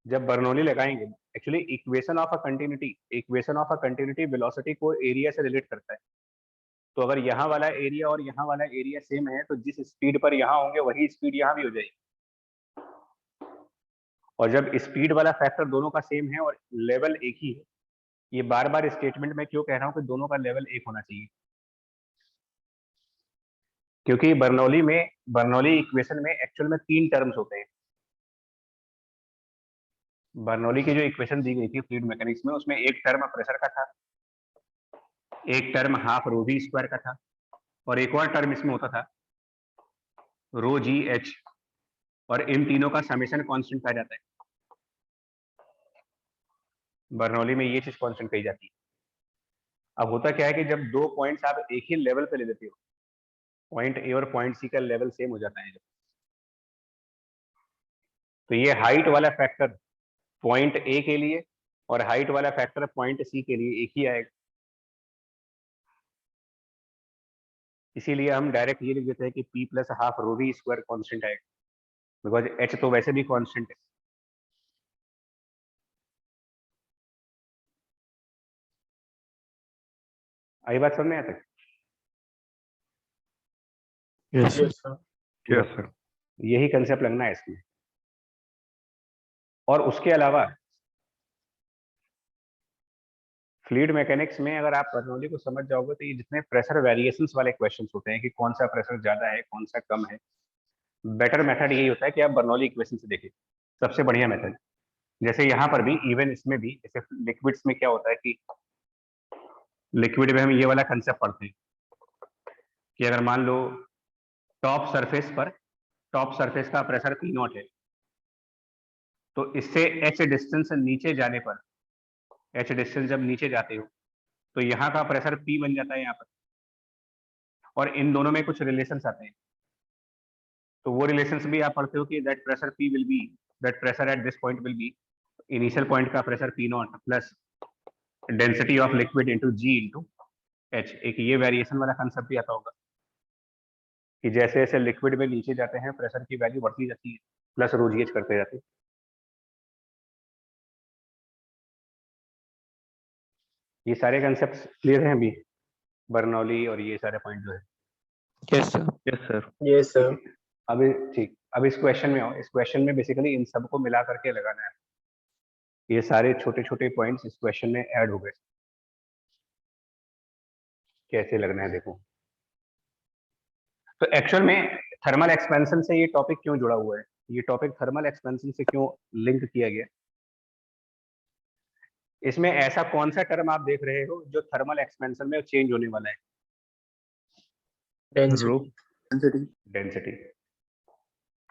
जब बर्नौली लगाएंगे, actually equation of a continuity velocity को एरिया से रिलेट करता है। तो अगर यहाँ वाला एरिया और यहाँ वाला एरिया सेम है तो जिस स्पीड पर यहाँ होंगे वही स्पीड यहाँ भी हो जाएगी, और जब स्पीड वाला फैक्टर दोनों का सेम है और लेवल एक ही है, ये बार बार स्टेटमेंट में क्यों कह रहा हूँ कि दोनों का लेवल एक होना चाहिए, क्योंकि बर्नौली इक्वेशन में एक्चुअल में 3 टर्म्स होते हैं। बर्नौली की जो इक्वेशन दी गई थी फ्लूइड मैकेनिक्स में, उसमें एक टर्म प्रेशर का था, एक term half rho V square का था, और एक और टर्म इसमें होता था रो जी एच, और इन तीनों का समेशन कांस्टेंट कहा जाता है। बर्नौली में ये चीज कांस्टेंट कही जाती है। अब होता क्या है कि जब दो पॉइंट्स आप एक ही लेवल पे ले लेते हो, पॉइंट ए और पॉइंट सी का लेवल सेम हो जाता है जब, तो ये हाइट वाला फैक्टर पॉइंट ए के लिए और हाइट वाला फैक्टर पॉइंट सी के लिए एक ही आएगा। इसीलिए हम डायरेक्ट ये लिख देते हैं कि P plus half rho V square constant आएगा, बिकॉज H तो वैसे भी कॉन्स्टेंट है। आई बात समझ में आता है? Yes Yes, sir. Yes sir. यही कंसेप्ट लगना है इसमें। और उसके अलावा फ्लूइड मैकेनिक्स में अगर आप बर्नौली को समझ जाओगे तो ये जितने प्रेशर वेरिएशंस वाले क्वेश्चंस होते हैं कि कौन सा प्रेशर ज्यादा है कौन सा कम है, बेटर मेथड यही होता है कि आप बर्नौली इक्वेशन से देखिए, सबसे बढ़िया मेथड। जैसे यहाँ पर भी, इवन इसमें भी, जैसे लिक्विड्स में क्या होता है कि लिक्विड में हम ये वाला कंसेप्ट पढ़ते हैं कि अगर मान लो टॉप सरफेस का प्रेशर P नॉट है, तो इससे H डिस्टेंस नीचे जाने पर, H डिस्टेंस जब नीचे जाते हो तो यहाँ का प्रेशर P बन जाता है यहाँ पर, और इन दोनों में कुछ रिलेशंस आते हैं। तो वो रिलेशंस भी आप पढ़ते हो कि that pressure at this point will be initial point का pressure P naught plus density of liquid into G into H। एक ये वेरिएशन वाला कंसेप्ट भी आता होगा कि जैसे जैसे लिक्विड में नीचे जाते हैं प्रेशर की वैल्यू बढ़ती जाती है, प्लस रो GH करते जाते हैं। ये सारे कंसेप्ट क्लियर हैं अभी, बर्नौली और ये सारे पॉइंट जो है? Yes sir. Yes sir. Yes, sir. अभी ठीक, अब इस क्वेश्चन में आओ। इस क्वेश्चन में बेसिकली इन सबको मिला करके लगाना है। ये सारे छोटे छोटे पॉइंट्स इस क्वेश्चन में ऐड हो गए। कैसे लगना है देखो। तो एक्चुअल में थर्मल एक्सपेंशन से ये टॉपिक क्यों जुड़ा हुआ है, ये टॉपिक थर्मल एक्सपेंशन से क्यों लिंक किया गया? इसमें ऐसा कौन सा टर्म आप देख रहे हो जो थर्मल एक्सपेंशन में चेंज होने वाला है? Density. डेंसिटी।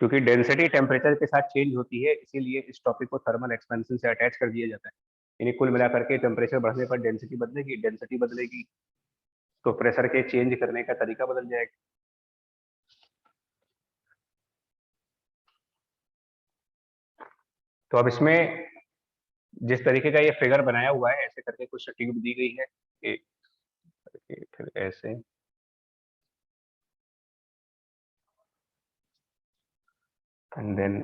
क्योंकि डेंसिटी टेम्परेचर के साथ चेंज होती है, इसीलिए इस टॉपिक को थर्मल एक्सपेंशन से अटैच कर दिया जाता है। यानी कुल मिलाकर के टेम्परेचर बढ़ने पर डेंसिटी बदलेगी तो प्रेशर के चेंज करने का तरीका बदल जाएगा। तो अब इसमें जिस तरीके का ये फिगर बनाया हुआ है, ऐसे करके कुछ ट्यूब दी गई है, फिर ऐसे एंड देन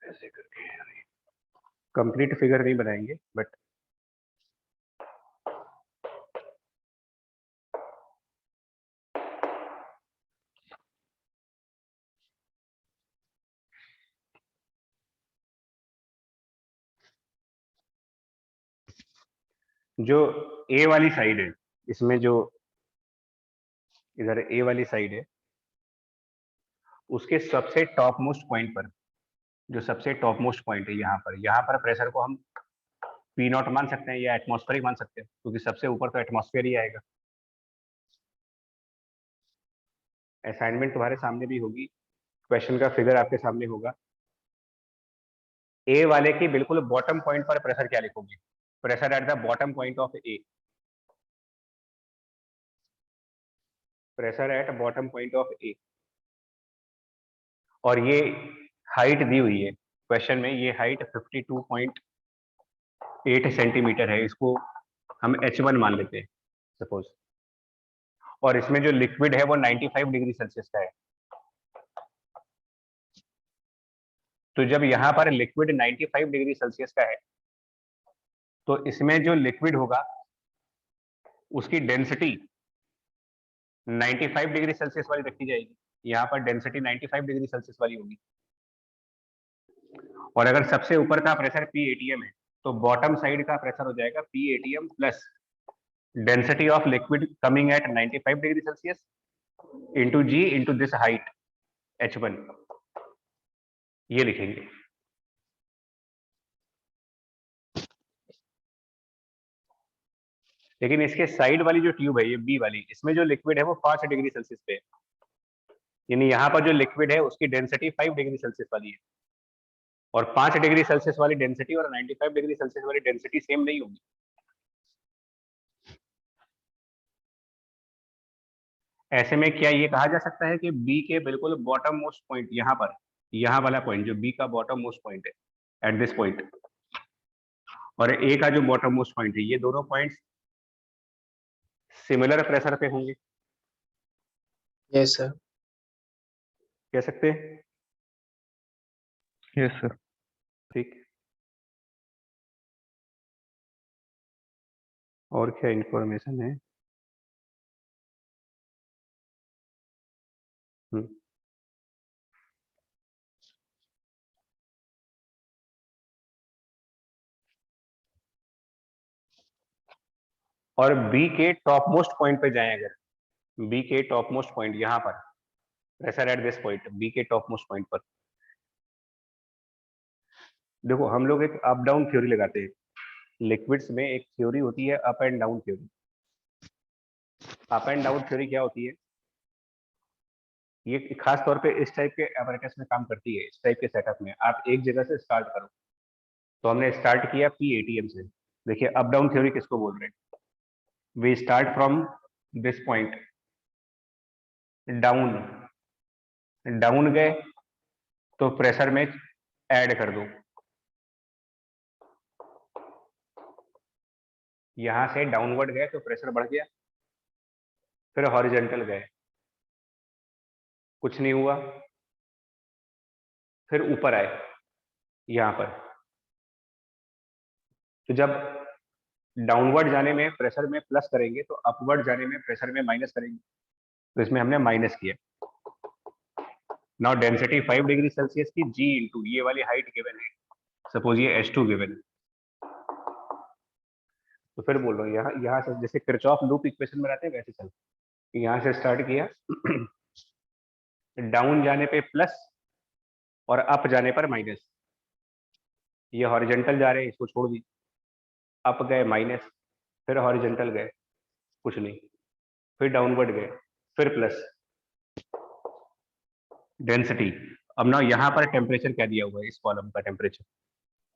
ऐसे करके। कंप्लीट फिगर नहीं बनाएंगे, बट जो ए वाली साइड है, इसमें जो इधर ए वाली साइड है, उसके सबसे टॉप मोस्ट पॉइंट पर, जो सबसे टॉप मोस्ट पॉइंट है यहाँ पर प्रेशर को हम P नॉट मान सकते हैं या एटमॉस्फेरिक मान सकते हैं, क्योंकि सबसे ऊपर तो एटमॉस्फेयर ही आएगा। असाइनमेंट तुम्हारे सामने भी होगी, क्वेश्चन का फिगर आपके सामने होगा। ए वाले की बिल्कुल बॉटम पॉइंट पर प्रेशर क्या लिखोगे? Pressure at the bottom point of A, pressure at bottom point of A. और ये हाइट दी हुई है क्वेश्चन में, ये हाइट 52.8 सेंटीमीटर है, इसको हम H1 मान लेते हैं सपोज। और इसमें जो लिक्विड है वो 95 डिग्री सेल्सियस का है। तो जब यहाँ पर लिक्विड 95 डिग्री सेल्सियस का है, तो इसमें जो लिक्विड होगा उसकी डेंसिटी 95 डिग्री सेल्सियस वाली रखी जाएगी। यहाँ पर डेंसिटी 95 डिग्री सेल्सियस वाली होगी। और अगर सबसे ऊपर का प्रेशर P है, तो बॉटम साइड का प्रेशर हो जाएगा P plus density of liquid coming at 95 degree Celsius into G into this height H1, ये लिखेंगे। लेकिन इसके साइड वाली जो ट्यूब है, ये बी वाली, इसमें जो लिक्विड है वो 5 डिग्री सेल्सियस पे है। यानी यहाँ पर जो लिक्विड है उसकी डेंसिटी 5 डिग्री सेल्सियस वाली है। और 5 डिग्री सेल्सियस वाली डेंसिटी और 95 डिग्री सेल्सियस वाली डेंसिटी सेम नहीं होगी। ऐसे में क्या ये कहा जा सकता है कि बी के बिल्कुल बॉटम मोस्ट पॉइंट, यहाँ पर, यहाँ वाला पॉइंट जो बी का बॉटम मोस्ट पॉइंट है एट दिस पॉइंट, और ए का जो बॉटम मोस्ट पॉइंट है, ये दोनों पॉइंट्स सिमिलर प्रेशर पे होंगे, यस सर। कह सकते हैं। Yes sir. ठीक, और क्या इंफॉर्मेशन है? हम्म, और बी के टॉप मोस्ट पॉइंट पे जाएं, अगर बी के टॉप मोस्ट पॉइंट यहाँ पर, pressure at this point, B के टॉप मोस्ट पॉइंट पर, देखो हम लोग एक अप डाउन थ्योरी लगाते हैं। लिक्विड्स में एक थ्योरी होती है up and down theory. Up and down theory क्या होती है? ये खास तौर पे इस टाइप के apparatus में काम करती है। इस टाइप के सेटअप में आप एक जगह से स्टार्ट करो, तो हमने स्टार्ट किया PATM से। देखिए अप डाउन थ्योरी किसको बोल रहे हैं? We start from this point, down, down गए तो प्रेशर में ऐड कर दो, यहां से डाउनवर्ड गए तो प्रेशर बढ़ गया, फिर हॉरिजेंटल गए, कुछ नहीं हुआ, फिर ऊपर आए यहां पर। तो जब डाउनवर्ड जाने में प्रेशर में प्लस करेंगे तो अपवर्ड जाने में प्रेशर में माइनस करेंगे, तो इसमें हमने माइनस किया। नाउ डेंसिटी 5 डिग्री सेल्सियस की G इंटू ये वाली हाइट गिवन है, सपोज ये H2 गिवन है, तो फिर बोल रहा हूँ यहाँ से जैसे किरचॉफ लूप इक्वेशन बनाते हैं वैसे चल, यहाँ से स्टार्ट किया, डाउन जाने पे प्लस और अप जाने पर माइनस। ये हॉरिजेंटल जा रहे हैं, इसको छोड़ दी, अप गए माइनस, फिर हॉरिजेंटल गए कुछ नहीं, फिर डाउनवर्ड गए, फिर प्लस डेंसिटी। अब ना यहाँ पर टेम्परेचर क्या दिया हुआ है? इस कॉलम का टेम्परेचर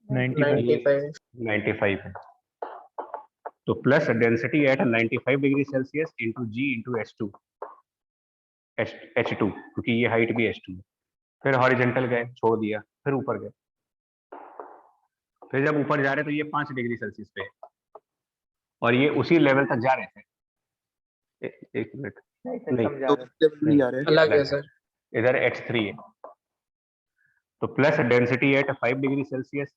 95। 95 है, तो plus density eight 95 degree Celsius into G into H2, H2 क्योंकि ये हाइट भी H2 है। फिर हॉरिजेंटल गए, छोड़ दिया, फिर ऊपर गए, फिर जब ऊपर जा रहे तो ये 5 डिग्री सेल्सियस पे है और ये उसी लेवल तक जा रहे थे। एक मिनट, नहीं अलग है सर। इधर H3 है, तो plus density at 5 degree Celsius,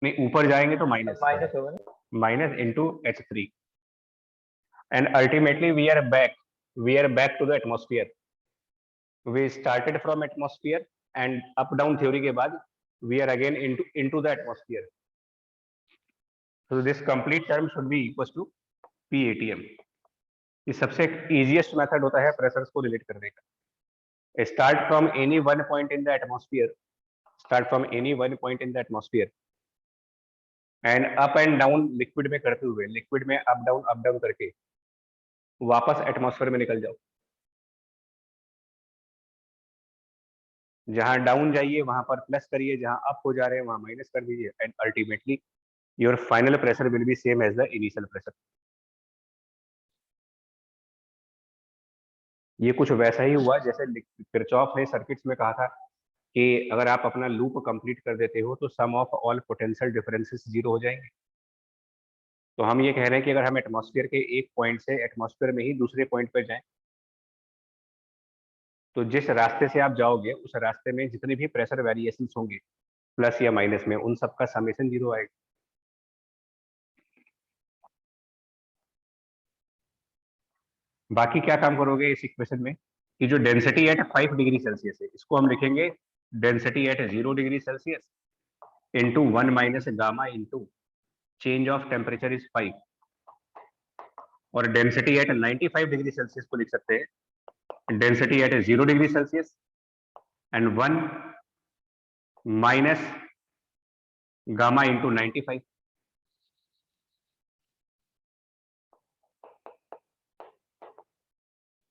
नहीं ऊपर जाएंगे तो माइनस होगा, minus into H3, and ultimately we are back to the atmosphere. We started from atmosphere and up down theory के बाद we are again into the atmosphere. So this complete term should be equals to PATM। ये सबसे easiest method होता है pressures को relate करने का। Start from any one point in the atmosphere, start from any one point in the atmosphere and up and down liquid में करते हुए, लिक्विड में अप डाउन करके वापस एटमॉस्फेयर में निकल जाओ। जहां डाउन जाइए वहां पर प्लस करिए, जहां अप हो जा रहे हैं वहां माइनस कर दीजिए, and ultimately your final pressure will be same as the initial pressure. ये कुछ वैसा ही हुआ जैसे किरचॉफ ने सर्किट्स में कहा था कि अगर आप अपना लूप कंप्लीट कर देते हो तो sum of all potential differences zero हो जाएंगे। तो हम ये कह रहे हैं कि अगर हम एटमॉस्फेयर के एक पॉइंट से एटमॉस्फेयर में ही दूसरे पॉइंट पर जाएं, तो जिस रास्ते से आप जाओगे उस रास्ते में जितने भी प्रेशर वेरिएशंस होंगे प्लस या माइनस में, उन सबका समेशन जीरो आएगा। बाकी क्या काम करोगे इस इक्वेशन में कि जो डेंसिटी एट 5 डिग्री सेल्सियस है इसको हम लिखेंगे density at 0 degree Celsius into 1 minus gamma into change of temperature is 5, और डेंसिटी एट 95 डिग्री सेल्सियस को लिख सकते हैं density at 0 degree Celsius and 1 minus gamma into 95।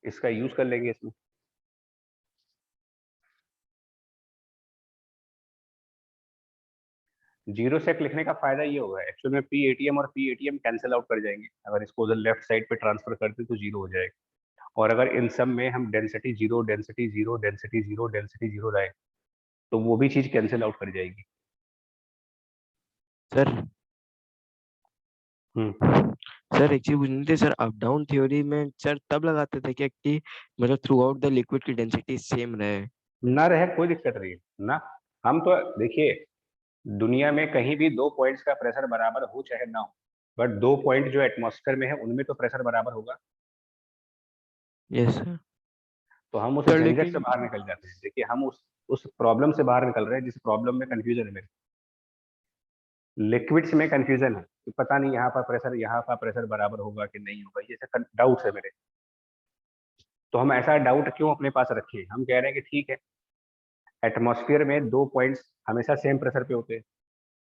इसका यूज कर लेंगे इसमें। जीरो सेक लिखने का फायदा ये होगा एक्चुअल में PATM और PATM कैंसिल आउट कर जाएंगे। अगर इसको उधर लेफ्ट साइड पे ट्रांसफर करते तो जीरो हो जाएगा, और अगर इन सब में हम density zero density zero density zero density zero लाए तो वो भी चीज कैंसिल आउट कर जाएगी। सर सर एक चीज पूछनी थी सर, अप डाउन थ्योरी में सर तब लगाते थे कि मतलब थ्रू आउट द लिक्विड की डेंसिटी सेम रहे। ना रहे कोई दिक्कत नहीं है ना। हम तो देखिए, दुनिया में कहीं भी दो पॉइंट्स का प्रेशर बराबर हो चाहे ना हो, बट दो पॉइंट जो एटमॉस्फेयर में है उनमें तो प्रेशर बराबर होगा। Yes sir. तो हम उस सर झंझट से लेकिन बाहर निकल जाते हैं। देखिए, हम उस प्रॉब्लम से बाहर निकल रहे हैं जिस प्रॉब्लम में कंफ्यूजन है मेरे। लिक्विड्स में कंफ्यूजन है कि पता नहीं यहाँ का प्रेशर बराबर होगा कि नहीं होगा, ये सब डाउट्स है मेरे। तो हम ऐसा डाउट क्यों अपने पास रखें? हम कह रहे हैं कि ठीक है, एटमॉस्फेयर में दो पॉइंट्स हमेशा सेम प्रेशर पे होते हैं,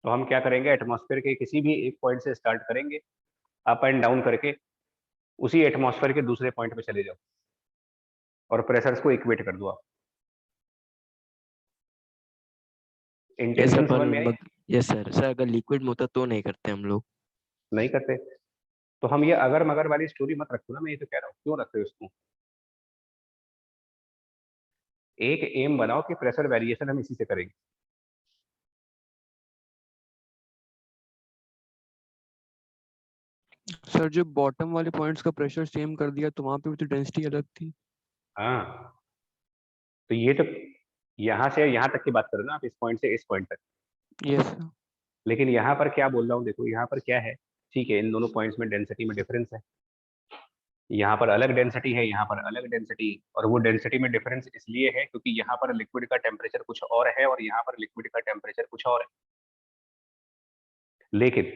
तो हम क्या करेंगे, एटमॉस्फेयर के किसी भी एक पॉइंट से स्टार्ट करेंगे, अप एंड डाउन करके उसी एटमॉस्फेयर के दूसरे पॉइंट पे चले जाओ और प्रेशर्स को इक्वेट कर दो आप। यस इंटेंशन समझ में आई? Yes sir. सर अगर लिक्विड में होता तो नहीं करते हम लोग। नहीं करते तो हम ये अगर मगर वाली स्टोरी मत रखो ना। मैं ये तो कह रहा हूँ, क्यों रखते हो इसको? एक एम बनाओ कि प्रेशर वेरिएशन हम इसी से करेंगे। सर जो बॉटम वाले पॉइंट्स का प्रेशर सेम कर दिया तो वहां पे भी तो डेंसिटी अलग थी। हाँ, तो ये तो यहाँ से यहाँ तक की बात करो ना आप, इस पॉइंट से इस पॉइंट तक। Yes sir. लेकिन यहाँ पर क्या बोल रहा हूँ, देखो यहाँ पर क्या है, ठीक है, इन दोनों पॉइंट्स में डेंसिटी में डिफरेंस है। यहाँ पर अलग डेंसिटी है, यहाँ पर अलग डेंसिटी, और वो डेंसिटी में डिफरेंस इसलिए है क्योंकि यहाँ पर लिक्विड का टेम्परेचर कुछ और है और यहाँ पर लिक्विड का टेम्परेचर कुछ और है। लेकिन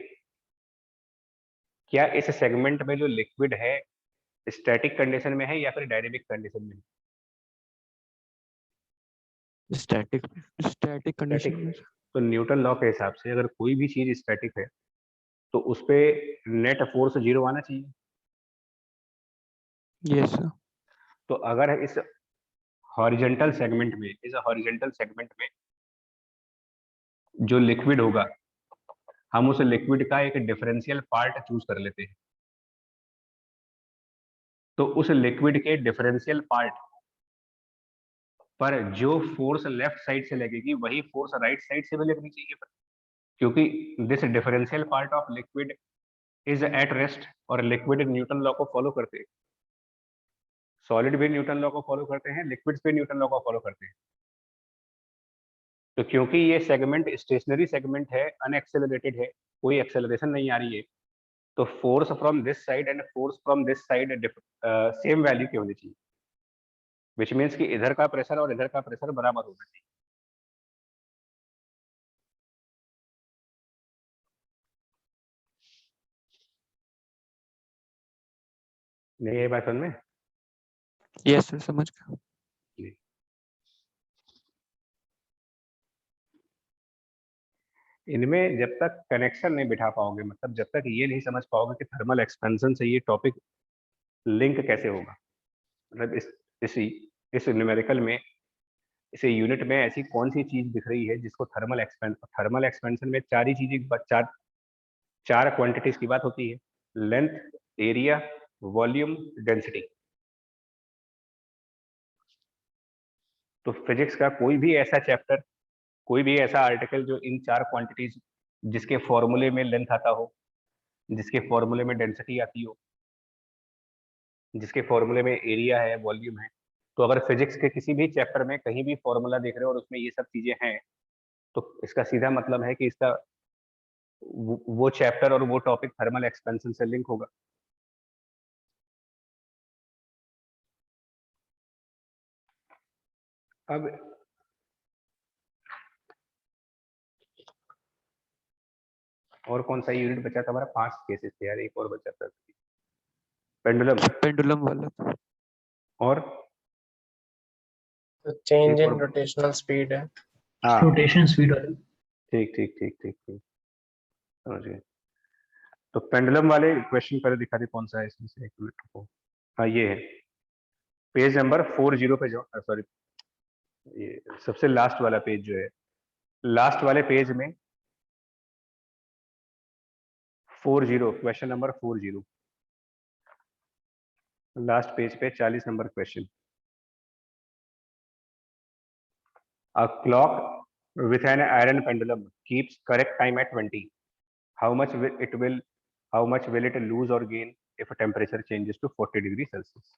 क्या इस सेगमेंट में जो लिक्विड है स्टैटिक कंडीशन में है या फिर डायनेमिक कंडीशन में? स्टैटिक स्टैटिक कंडीशन में। तो न्यूटन लॉ के हिसाब से अगर कोई भी चीज स्टैटिक है तो उस पे नेट फोर्स 0 आना चाहिए। Yes sir. तो अगर इस हॉरिजॉन्टल सेगमेंट में जो लिक्विड होगा, हम उस लिक्विड का एक डिफरेंशियल पार्ट चूज कर लेते हैं, तो उस लिक्विड के डिफरेंशियल पार्ट पर जो फोर्स लेफ्ट साइड से लगेगी वही फोर्स राइट साइड से भी लगनी चाहिए पर, क्योंकि this differential part of liquid is at rest, और लिक्विड न्यूटन लॉ को फॉलो करते हैं। सॉलिड भी न्यूटन लॉ को फॉलो करते हैं, लिक्विड्स भी न्यूटन लॉ को फॉलो करते हैं। तो क्योंकि ये सेगमेंट स्टेशनरी सेगमेंट है, अनएक्सेलरेटेड है, कोई एक्सेलरेशन नहीं आ रही है, तो force from this side and force from this side same value की होनी चाहिए, विच मीन्स कि इधर का प्रेशर और इधर का प्रेशर बराबर होना चाहिए। नहीं ये बात समझ में? यस सर समझ गया। इनमें जब तक कनेक्शन नहीं बिठा पाओगे, मतलब जब तक ये नहीं समझ पाओगे कि थर्मल एक्सपेंशन से ये टॉपिक लिंक कैसे होगा, मतलब इस न्यूमेरिकल में, इस यूनिट में ऐसी कौन सी चीज दिख रही है जिसको थर्मल एक्सपेंशन में चार ही चीजें, चार क्वांटिटीज की बात होती है, लेंथ, एरिया, वॉल्यूम, डेंसिटी। तो फिजिक्स का कोई भी ऐसा चैप्टर, कोई भी ऐसा आर्टिकल जो इन चार क्वांटिटीज, जिसके फॉर्मूले में लेंथ आता हो, जिसके फॉर्मूले में डेंसिटी आती हो, जिसके फॉर्मूले में एरिया है, वॉल्यूम है, तो अगर फिजिक्स के किसी भी चैप्टर में कहीं भी फॉर्मूला देख रहे हो और उसमें ये सब चीजें हैं, तो इसका सीधा मतलब है कि इसका वो चैप्टर और वो टॉपिक थर्मल एक्सपेंशन से लिंक होगा। अब और कौन सा यूनिट बचा था हमारा? 5 केसेस थे यार, एक और बचा था, पेंडुलम पेंडुलम वाला। और तो चेंज एक इन और। रोटेशनल स्पीड है। हाँ रोटेशन स्पीड वाली। ठीक ठीक ठीक ठीक ठीक, समझ गए। तो पेंडुलम वाले क्वेश्चन पहले दिखा दे कौन सा है इसमें से, एक मिनट को। हाँ ये है, पेज नंबर 40 पे जाओ, सॉरी ये सबसे लास्ट वाला पेज जो है, लास्ट वाले पेज में 40, क्वेश्चन नंबर 40, लास्ट पेज पे 40 number question. A clock with an iron pendulum keeps correct time at 20. How much how much will it lose or gain if a temperature changes to 40 degree Celsius?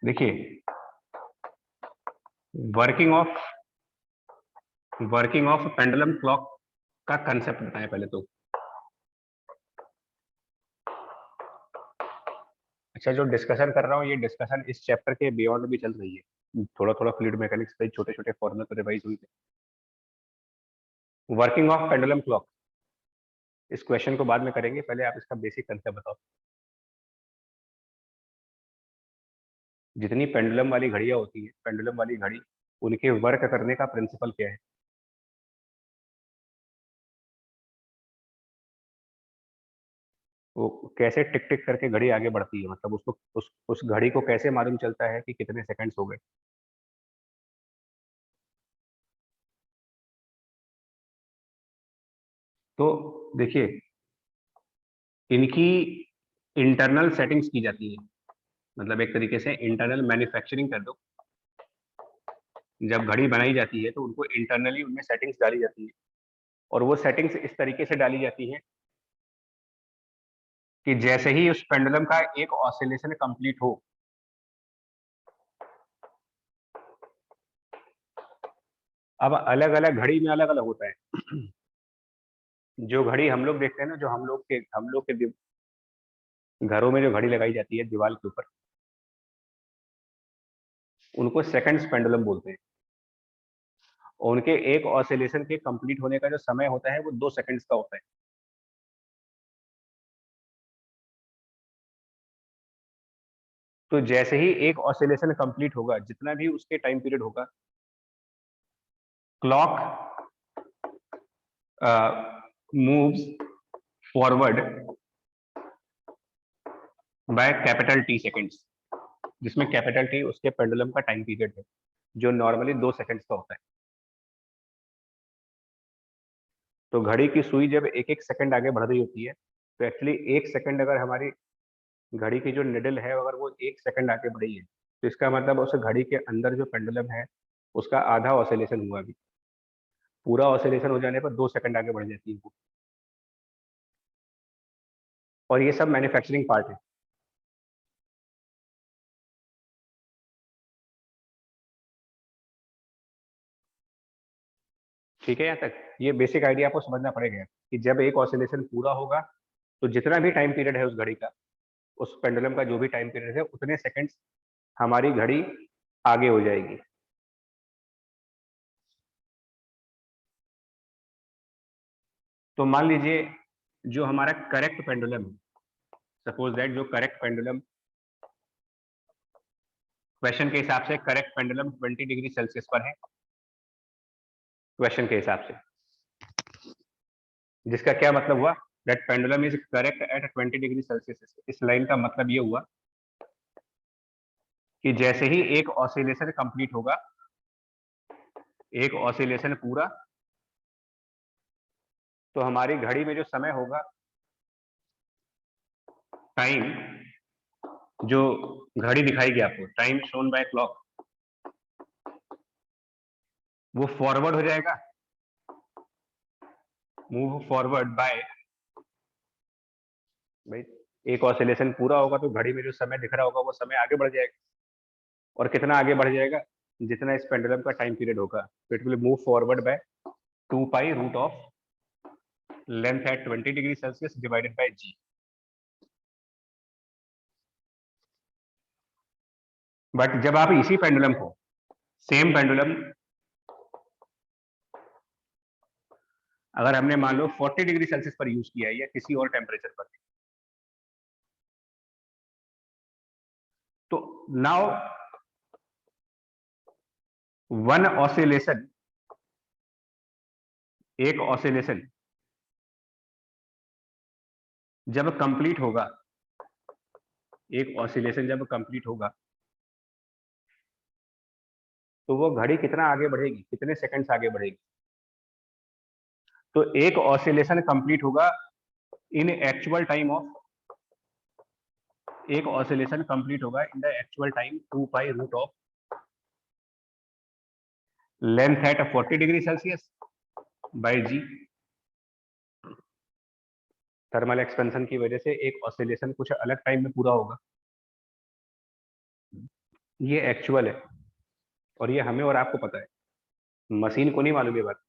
देखिए, working of pendulum clock का concept बताएं पहले तो। अच्छा, जो discussion कर रहा हूँ ये डिस्कशन इस चैप्टर के बियॉन्ड भी चल रही है, थोड़ा थोड़ा फ्लूइड मैकेनिक्स पे छोटे छोटे फॉर्मूला तो रिवाइज हुई थे। वर्किंग ऑफ पेंडुलम क्लॉक, इस क्वेश्चन को बाद में करेंगे, पहले आप इसका बेसिक कंसेप्ट बताओ। जितनी पेंडुलम वाली घड़ियां होती है, पेंडुलम वाली घड़ी, उनके वर्क करने का प्रिंसिपल क्या है? वो कैसे टिक टिक करके घड़ी आगे बढ़ती है, मतलब उसको उस घड़ी को कैसे मालूम चलता है कि कितने सेकंड्स हो गए? तो देखिए, इनकी इंटरनल सेटिंग्स की जाती है, मतलब एक तरीके से इंटरनल मैन्युफैक्चरिंग कर दो। जब घड़ी बनाई जाती है तो उनको इंटरनली उनमें सेटिंग्स डाली जाती है, और वो सेटिंग्स इस तरीके से डाली जाती है कि जैसे ही उस पेंडुलम का एक ऑसिलेशन कंप्लीट हो, अब अलग अलग घड़ी में अलग अलग होता है। जो घड़ी हम लोग देखते हैं ना, जो हम लोग के घरों में जो घड़ी लगाई जाती है दीवार के ऊपर, उनको सेकंड्स पेंडुलम बोलते हैं, और उनके एक ऑसिलेशन के कंप्लीट होने का जो समय होता है वो 2 सेकंड्स का होता है। तो जैसे ही एक ऑसिलेशन कंप्लीट होगा, जितना भी उसके टाइम पीरियड होगा, clock moves forward by capital T seconds, जिसमें कैपिटल टी उसके पेंडुलम का टाइम पीरियड है, जो नॉर्मली 2 सेकंड्स का होता है। तो घड़ी की सुई जब एक एक सेकंड आगे बढ़ रही होती है, तो एक्चुअली 1 सेकंड अगर हमारी घड़ी की जो निडल है अगर वो 1 सेकंड आगे बढ़ी है, तो इसका मतलब उस घड़ी के अंदर जो पेंडुलम है उसका आधा ऑसिलेशन हुआ। भी पूरा ऑसिलेशन हो जाने पर 2 सेकंड आगे बढ़ जाती है वो। और ये सब मैन्युफैक्चरिंग पार्ट है। ठीक है, यहाँ तक ये बेसिक आइडिया आपको समझना पड़ेगा कि जब एक ऑसिलेशन पूरा होगा तो जितना भी टाइम पीरियड है उस घड़ी का, उस पेंडुलम का जो भी टाइम पीरियड है, उतने सेकंड्स हमारी घड़ी आगे हो जाएगी। तो मान लीजिए जो हमारा करेक्ट पेंडुलम है, सपोज दैट जो करेक्ट पेंडुलम क्वेश्चन के हिसाब से करेक्ट पेंडुलम 20 डिग्री सेल्सियस पर है, क्वेश्चन के हिसाब से, जिसका क्या मतलब हुआ, that pendulum is correct at 20 degree Celsius. इस लाइन का मतलब ये हुआ कि जैसे ही एक ऑसिलेशन कंप्लीट होगा, एक ऑसिलेशन पूरा, तो हमारी घड़ी में जो समय होगा, टाइम जो घड़ी दिखाएगी आपको, टाइम शोन बाय क्लॉक, वो फॉरवर्ड हो जाएगा, मूव फॉरवर्ड बाय, भाई एक ऑसिलेशन पूरा होगा तो घड़ी में जो समय दिख रहा होगा वो समय आगे बढ़ जाएगा, और कितना आगे बढ़ जाएगा, जितना इस पेंडुलम का टाइम पीरियड होगा, तो it will move forward by 2 pi root of length at 20 degree Celsius divided by G. But जब आप इसी पेंडुलम को, सेम पेंडुलम, अगर हमने मान लो 40 डिग्री सेल्सियस पर यूज किया है या किसी और टेम्परेचर पर, तो नाउ वन ऑसिलेशन, एक ऑसिलेशन जब कंप्लीट होगा, एक ऑसिलेशन जब कंप्लीट होगा, तो वो घड़ी कितना आगे बढ़ेगी, कितने सेकंड्स आगे बढ़ेगी? तो एक ऑसिलेशन कंप्लीट होगा इन एक्चुअल टाइम ऑफ, एक ऑसिलेशन कंप्लीट होगा in the actual time 2 pi root of length at 40 degree Celsius by g. Thermal expansion की वजह से एक ऑसिलेशन कुछ अलग टाइम में पूरा होगा। ये एक्चुअल है और ये हमें और आपको पता है, मशीन को नहीं मालूम ये बात।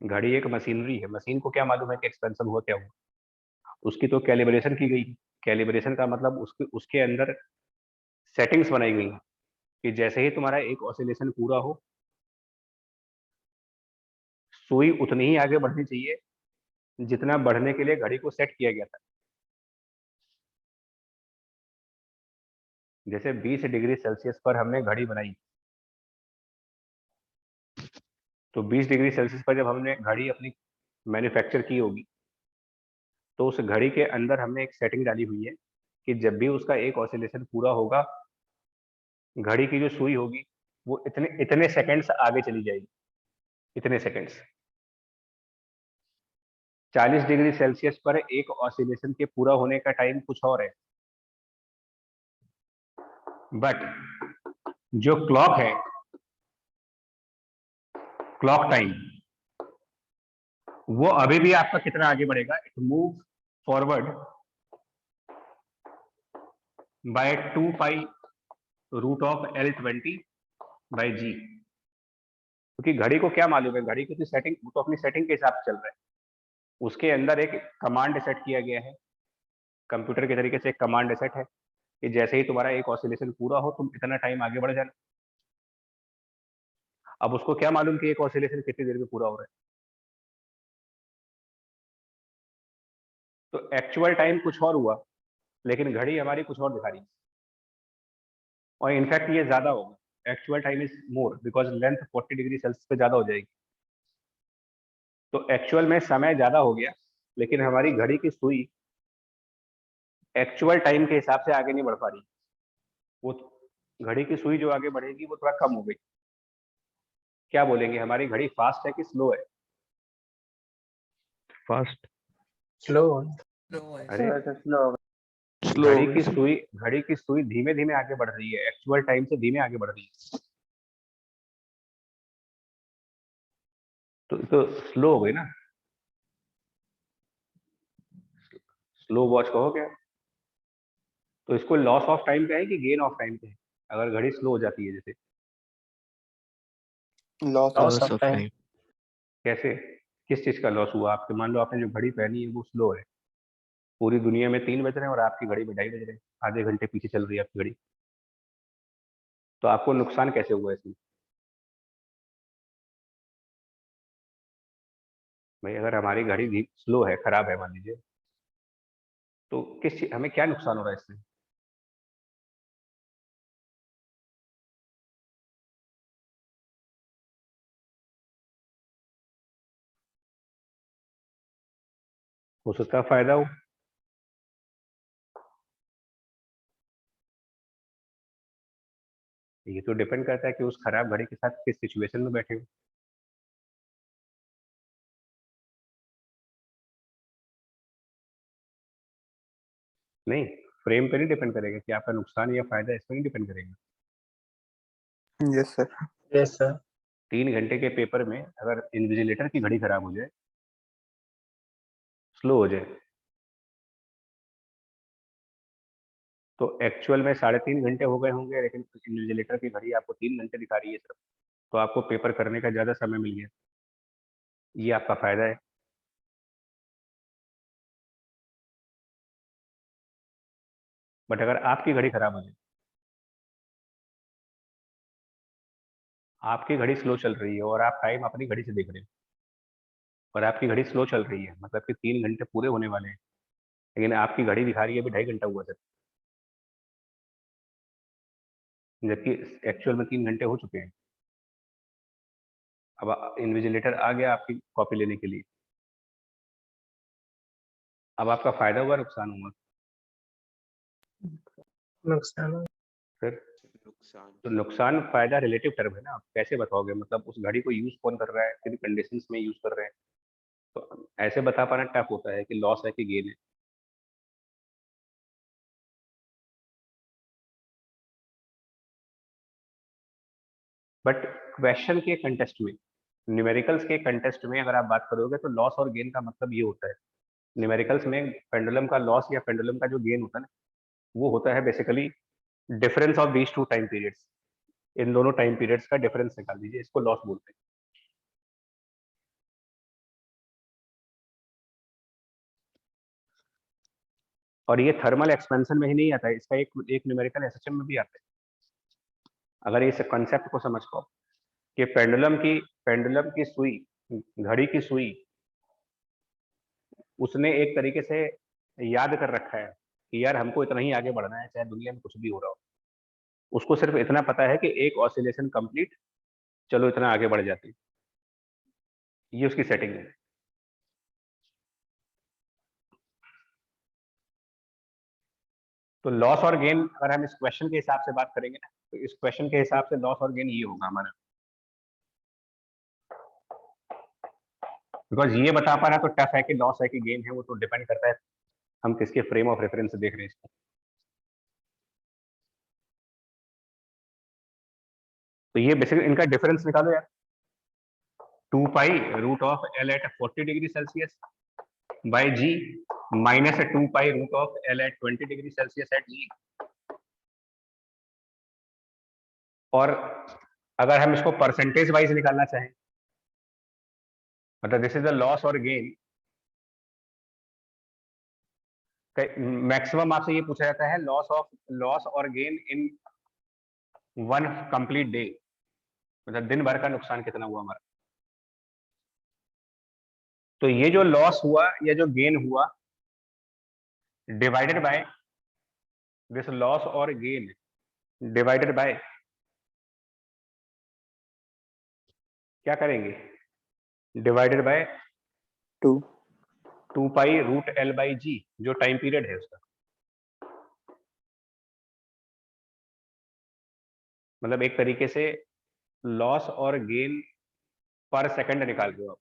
घड़ी एक मशीनरी है, मशीन को क्या मालूम है कि एक्सपेंशन हुआ क्या हुआ। उसकी तो कैलिब्रेशन की गई। कैलिब्रेशन का मतलब उसके अंदर सेटिंग्स बनाई गई हैं कि जैसे ही तुम्हारा एक ऑसिलेशन पूरा हो, सुई उतनी ही आगे बढ़नी चाहिए जितना बढ़ने के लिए घड़ी को सेट किया गया था। जैसे 20 डिग्री सेल्सियस पर हमने घड़ी बनाई, तो 20 डिग्री सेल्सियस पर जब हमने घड़ी अपनी मैन्युफैक्चर की होगी, तो उस घड़ी के अंदर हमने एक सेटिंग डाली हुई है कि जब भी उसका एक ऑसिलेशन पूरा होगा, घड़ी की जो सुई होगी वो इतने इतने सेकंड्स आगे चली जाएगी। इतने सेकंड्स। 40 डिग्री सेल्सियस पर एक ऑसिलेशन के पूरा होने का टाइम कुछ और है, बट जो क्लॉक है, क्लॉक टाइम, वो अभी भी आपका कितना आगे बढ़ेगा, it move forward by 2 pi root of L20 by g. क्योंकि घड़ी को क्या मालूम है, घड़ी की तो सेटिंग, वो तो अपनी सेटिंग के हिसाब से चल रहा है। उसके अंदर एक कमांड सेट किया गया है, कंप्यूटर के तरीके से एक कमांड सेट है कि जैसे ही तुम्हारा एक ऑसिलेशन पूरा हो, तुम इतना टाइम आगे बढ़ जाना। अब उसको क्या मालूम कि एक ऑसिलेशन कितनी देर में पूरा हो रहा है। तो एक्चुअल टाइम कुछ और हुआ, लेकिन घड़ी हमारी कुछ और दिखा रही है। और इनफैक्ट ये ज्यादा होगा, actual time is more because length 40 degree Celsius पे ज्यादा हो जाएगी। तो एक्चुअल में समय ज्यादा हो गया, लेकिन हमारी घड़ी की सुई एक्चुअल टाइम के हिसाब से आगे नहीं बढ़ पा रही। वो घड़ी की सुई जो आगे बढ़ेगी वो थोड़ा कम हो गई। क्या बोलेंगे, हमारी घड़ी फास्ट है कि स्लो है? फास्ट। स्लो। अरे स्लो घड़ी की सुई धीमे धीमे आगे बढ़ रही है, एक्चुअल टाइम से धीमे आगे बढ़ रही है। तो स्लो हो गई ना, स्लो वॉच कहो क्या? तो इसको लॉस ऑफ टाइम पे है कि गेन ऑफ टाइम पे है अगर घड़ी स्लो हो जाती है? जैसे loss loss of of time. Time. कैसे, किस चीज का लॉस हुआ आपके? मान लो आपने जो घड़ी पहनी है वो स्लो है, पूरी दुनिया में 3 बज रहे हैं और आपकी घड़ी में 2:30 बज रहे हैं, आधे घंटे पीछे चल रही है आपकी घड़ी। तो आपको नुकसान कैसे हुआ इसमें? भाई अगर हमारी घड़ी स्लो है, खराब है मान लीजिए, तो किस चीज, हमें क्या नुकसान हो रहा है इसमें? हो सकता है फायदा हो। ये तो डिपेंड करता है कि उस खराब घड़ी के साथ किस सिचुएशन में बैठे हो। नहीं, फ्रेम पे नहीं डिपेंड करेगा कि आपका नुकसान या फायदा, इस पर नहीं डिपेंड करेगा। Yes sir. Yes sir. 3 घंटे के पेपर में अगर इन्विजिलेटर की घड़ी खराब हो जाए, स्लो हो जाए, तो एक्चुअल में 3.5 घंटे हो गए होंगे, लेकिन इन्विजिलेटर की घड़ी आपको 3 घंटे दिखा रही है सिर्फ, तो आपको पेपर करने का ज्यादा समय मिल गया। ये आपका फायदा है। बट अगर आपकी घड़ी खराब हो जाए, आपकी घड़ी स्लो चल रही है और आप टाइम अपनी घड़ी से देख रहे हो, और आपकी घड़ी स्लो चल रही है मतलब कि 3 घंटे पूरे होने वाले हैं, लेकिन आपकी घड़ी दिखा रही है अभी 2.5 घंटा हुआ सर, जबकि एक्चुअल में 3 घंटे हो चुके हैं। अब इन्विजिलेटर आ गया आपकी कॉपी लेने के लिए, अब आपका फायदा हुआ नुकसान हुआ? नुकसान। फिर नुकसान। तो नुकसान फायदा रिलेटिव टर्म है ना, आप कैसे बताओगे? मतलब उस घड़ी को यूज कौन कर रहा है, किन कंडीशंस में यूज कर रहे हैं, तो ऐसे बता पाना टफ होता है कि लॉस है कि गेन है। बट क्वेश्चन के कंटेस्ट में, न्यूमेरिकल्स के कंटेस्ट में अगर आप बात करोगे तो लॉस और गेन का मतलब ये होता है, न्यूमेरिकल्स में पेंडुलम का लॉस या पेंडुलम का जो गेन होता है ना, वो होता है basically difference of these two time periods. इन दोनों टाइम पीरियड्स का डिफरेंस निकाल दीजिए, इसको लॉस बोलते हैं। और ये थर्मल एक्सपेंशन में ही नहीं आता है, इसका एक न्यूमेरिकल एसएचएम में भी आता है। अगर इस कॉन्सेप्ट को समझ पाओ कि पेंडुलम की सुई, घड़ी की सुई, उसने एक तरीके से याद कर रखा है कि यार हमको इतना ही आगे बढ़ना है, चाहे दुनिया में कुछ भी हो रहा हो। उसको सिर्फ इतना पता है कि एक ऑसिलेशन कंप्लीट, चलो इतना आगे बढ़ जाते हैं। ये उसकी सेटिंग है। तो लॉस और गेन अगर हम इस क्वेश्चन के हिसाब से बात करेंगे ना, तो इस क्वेश्चन के हिसाब से लॉस और गेन ये होगा हमारा। बिकॉज ये बता पाना तो टफ है कि लॉस है कि गेन है, वो तो डिपेंड करता है हम किसके फ्रेम ऑफ रेफरेंस से देख रहे हैं इसको। तो ये बेसिकली इनका डिफरेंस निकालो यार, 2 pi root of L at 40 degree Celsius by g minus 2 pi root of L at 20 degree Celsius at g. और अगर हम इसको परसेंटेज वाइज निकालना चाहें, मतलब दिस इज द लॉस और गेन, मैक्सिमम आपसे ये पूछा जाता है लॉस और gain in one complete day, मतलब दिन भर का नुकसान कितना हुआ हमारा। तो ये जो लॉस हुआ या जो गेन हुआ डिवाइडेड बाय दिस लॉस और गेन डिवाइडेड बाय, क्या करेंगे, divided by 2 pi root L by g, जो टाइम पीरियड है उसका। मतलब एक तरीके से लॉस और गेन पर सेकंड निकाल रहे हो आप।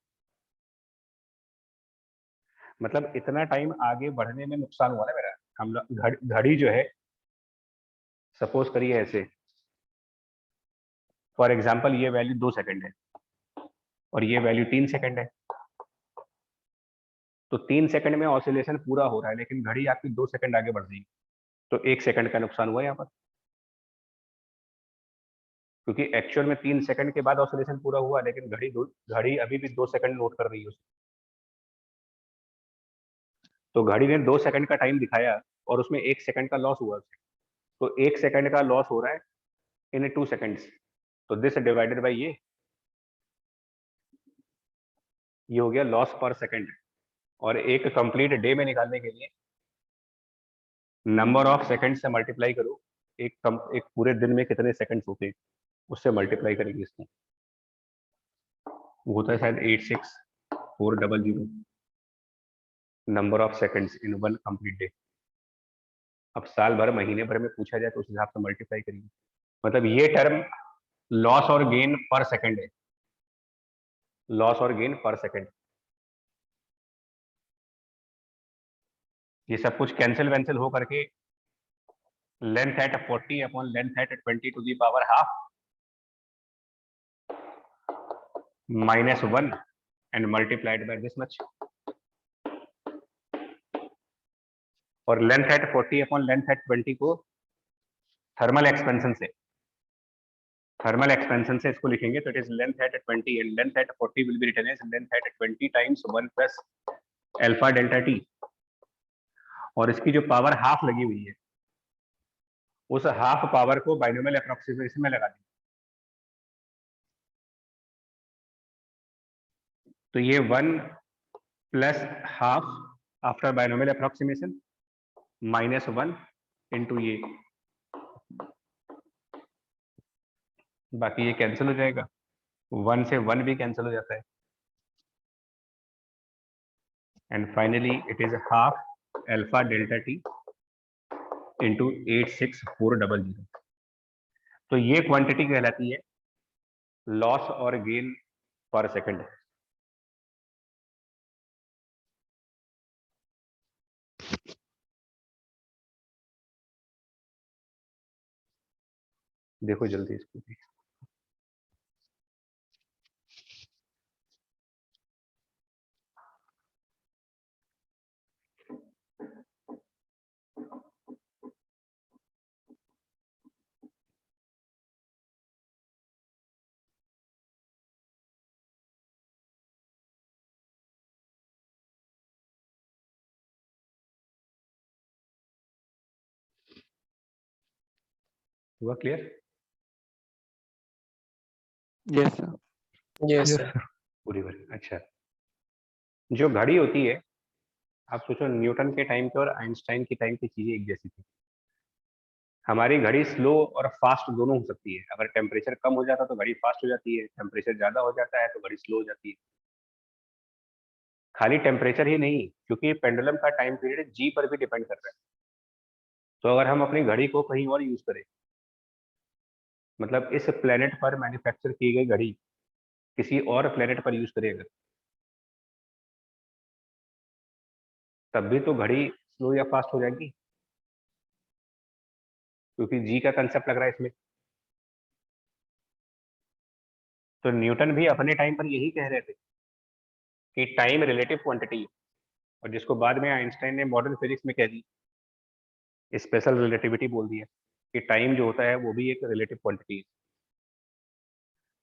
मतलब इतना टाइम आगे बढ़ने में नुकसान हुआ ना मेरा। हम घड़ी जो है, सपोज करिए ऐसे, फॉर एग्जांपल ये वैल्यू 2 सेकंड है और ये वैल्यू 3 सेकंड है। तो 3 सेकंड में ऑसिलेशन पूरा हो रहा है, लेकिन घड़ी आपकी 2 सेकंड आगे बढ़ रही है, तो 1 सेकंड का नुकसान हुआ यहाँ पर, क्योंकि एक्चुअल में 3 सेकंड के बाद ऑसिलेशन पूरा हुआ, लेकिन घड़ी अभी भी 2 सेकंड नोट कर रही है। तो घड़ी ने 2 सेकंड का टाइम दिखाया और उसमें 1 सेकंड का लॉस हुआ। तो 1 सेकंड का लॉस हो रहा है इन 2 सेकंड्स, तो दिस डिवाइडेड बाय ये हो गया लॉस पर सेकंड। और एक कंप्लीट डे में निकालने के लिए नंबर ऑफ सेकंड से मल्टीप्लाई करो, एक पूरे दिन में कितने सेकंड्स होते हैं उससे मल्टीप्लाई करेंगे इसको, वो होता है शायद 86400 number of seconds in one complete day. अब साल भर महीने भर में पूछा जाए तो उस हिसाब से मल्टीप्लाई करेंगे। मतलब ये टर्म लॉस और गेन पर सेकंड है, लॉस और गेन पर सेकंड। ये सब कुछ कैंसिल वैंसिल हो करके length at 40 upon length at 20 to the power half -1 and multiplied by this much. और length at 40 upon length at 20 को थर्मल एक्सपेंशन से इसको लिखेंगे, तो it is length at 20 and length at 40 will be written as length at 20 times 1 plus alpha delta T. और इसकी जो power half लगी हुई है, उस हाफ पावर को बाइनोमियल अप्रोक्सीमेशन में लगा देंगे। तो ये 1 plus half after binomial approximation -1 into ये, बाकी ये कैंसिल हो जाएगा, 1 से 1 भी कैंसिल हो जाता है, and finally it is half alpha delta T into 86400। तो ये क्वांटिटी कहलाती है लॉस और गेन पर सेकंड। देखो जल्दी इसको भी। हुआ clear? Yes sir. Yes yes sir. Sir. पूरी बार अच्छा। जो घड़ी होती है, आप सोचो न्यूटन के टाइम पे और आइंस्टाइन के टाइम की चीजें एक जैसी थी। हमारी घड़ी स्लो और फास्ट दोनों हो सकती है। अगर टेम्परेचर कम हो जाता तो घड़ी फास्ट हो जाती है, टेम्परेचर ज्यादा हो जाता है तो घड़ी स्लो हो जाती है। खाली टेम्परेचर ही नहीं, क्योंकि पेंडुलम का टाइम पीरियड जी पर भी डिपेंड कर रहा है। तो अगर हम अपनी घड़ी को कहीं और यूज करें, मतलब इस प्लेनेट पर मैन्युफैक्चर की गई घड़ी किसी और प्लेनेट पर यूज करें अगर, तब भी तो घड़ी स्लो या फास्ट हो जाएगी, क्योंकि जी का कंसेप्ट लग रहा है इसमें। तो न्यूटन भी अपने टाइम पर यही कह रहे थे कि टाइम रिलेटिव क्वांटिटी है, और जिसको बाद में आइंस्टाइन ने मॉडर्न फिजिक्स में कह दी, स्पेशल रिलेटिविटी बोल दिया कि टाइम जो होता है वो भी एक रिलेटिव क्वांटिटी है।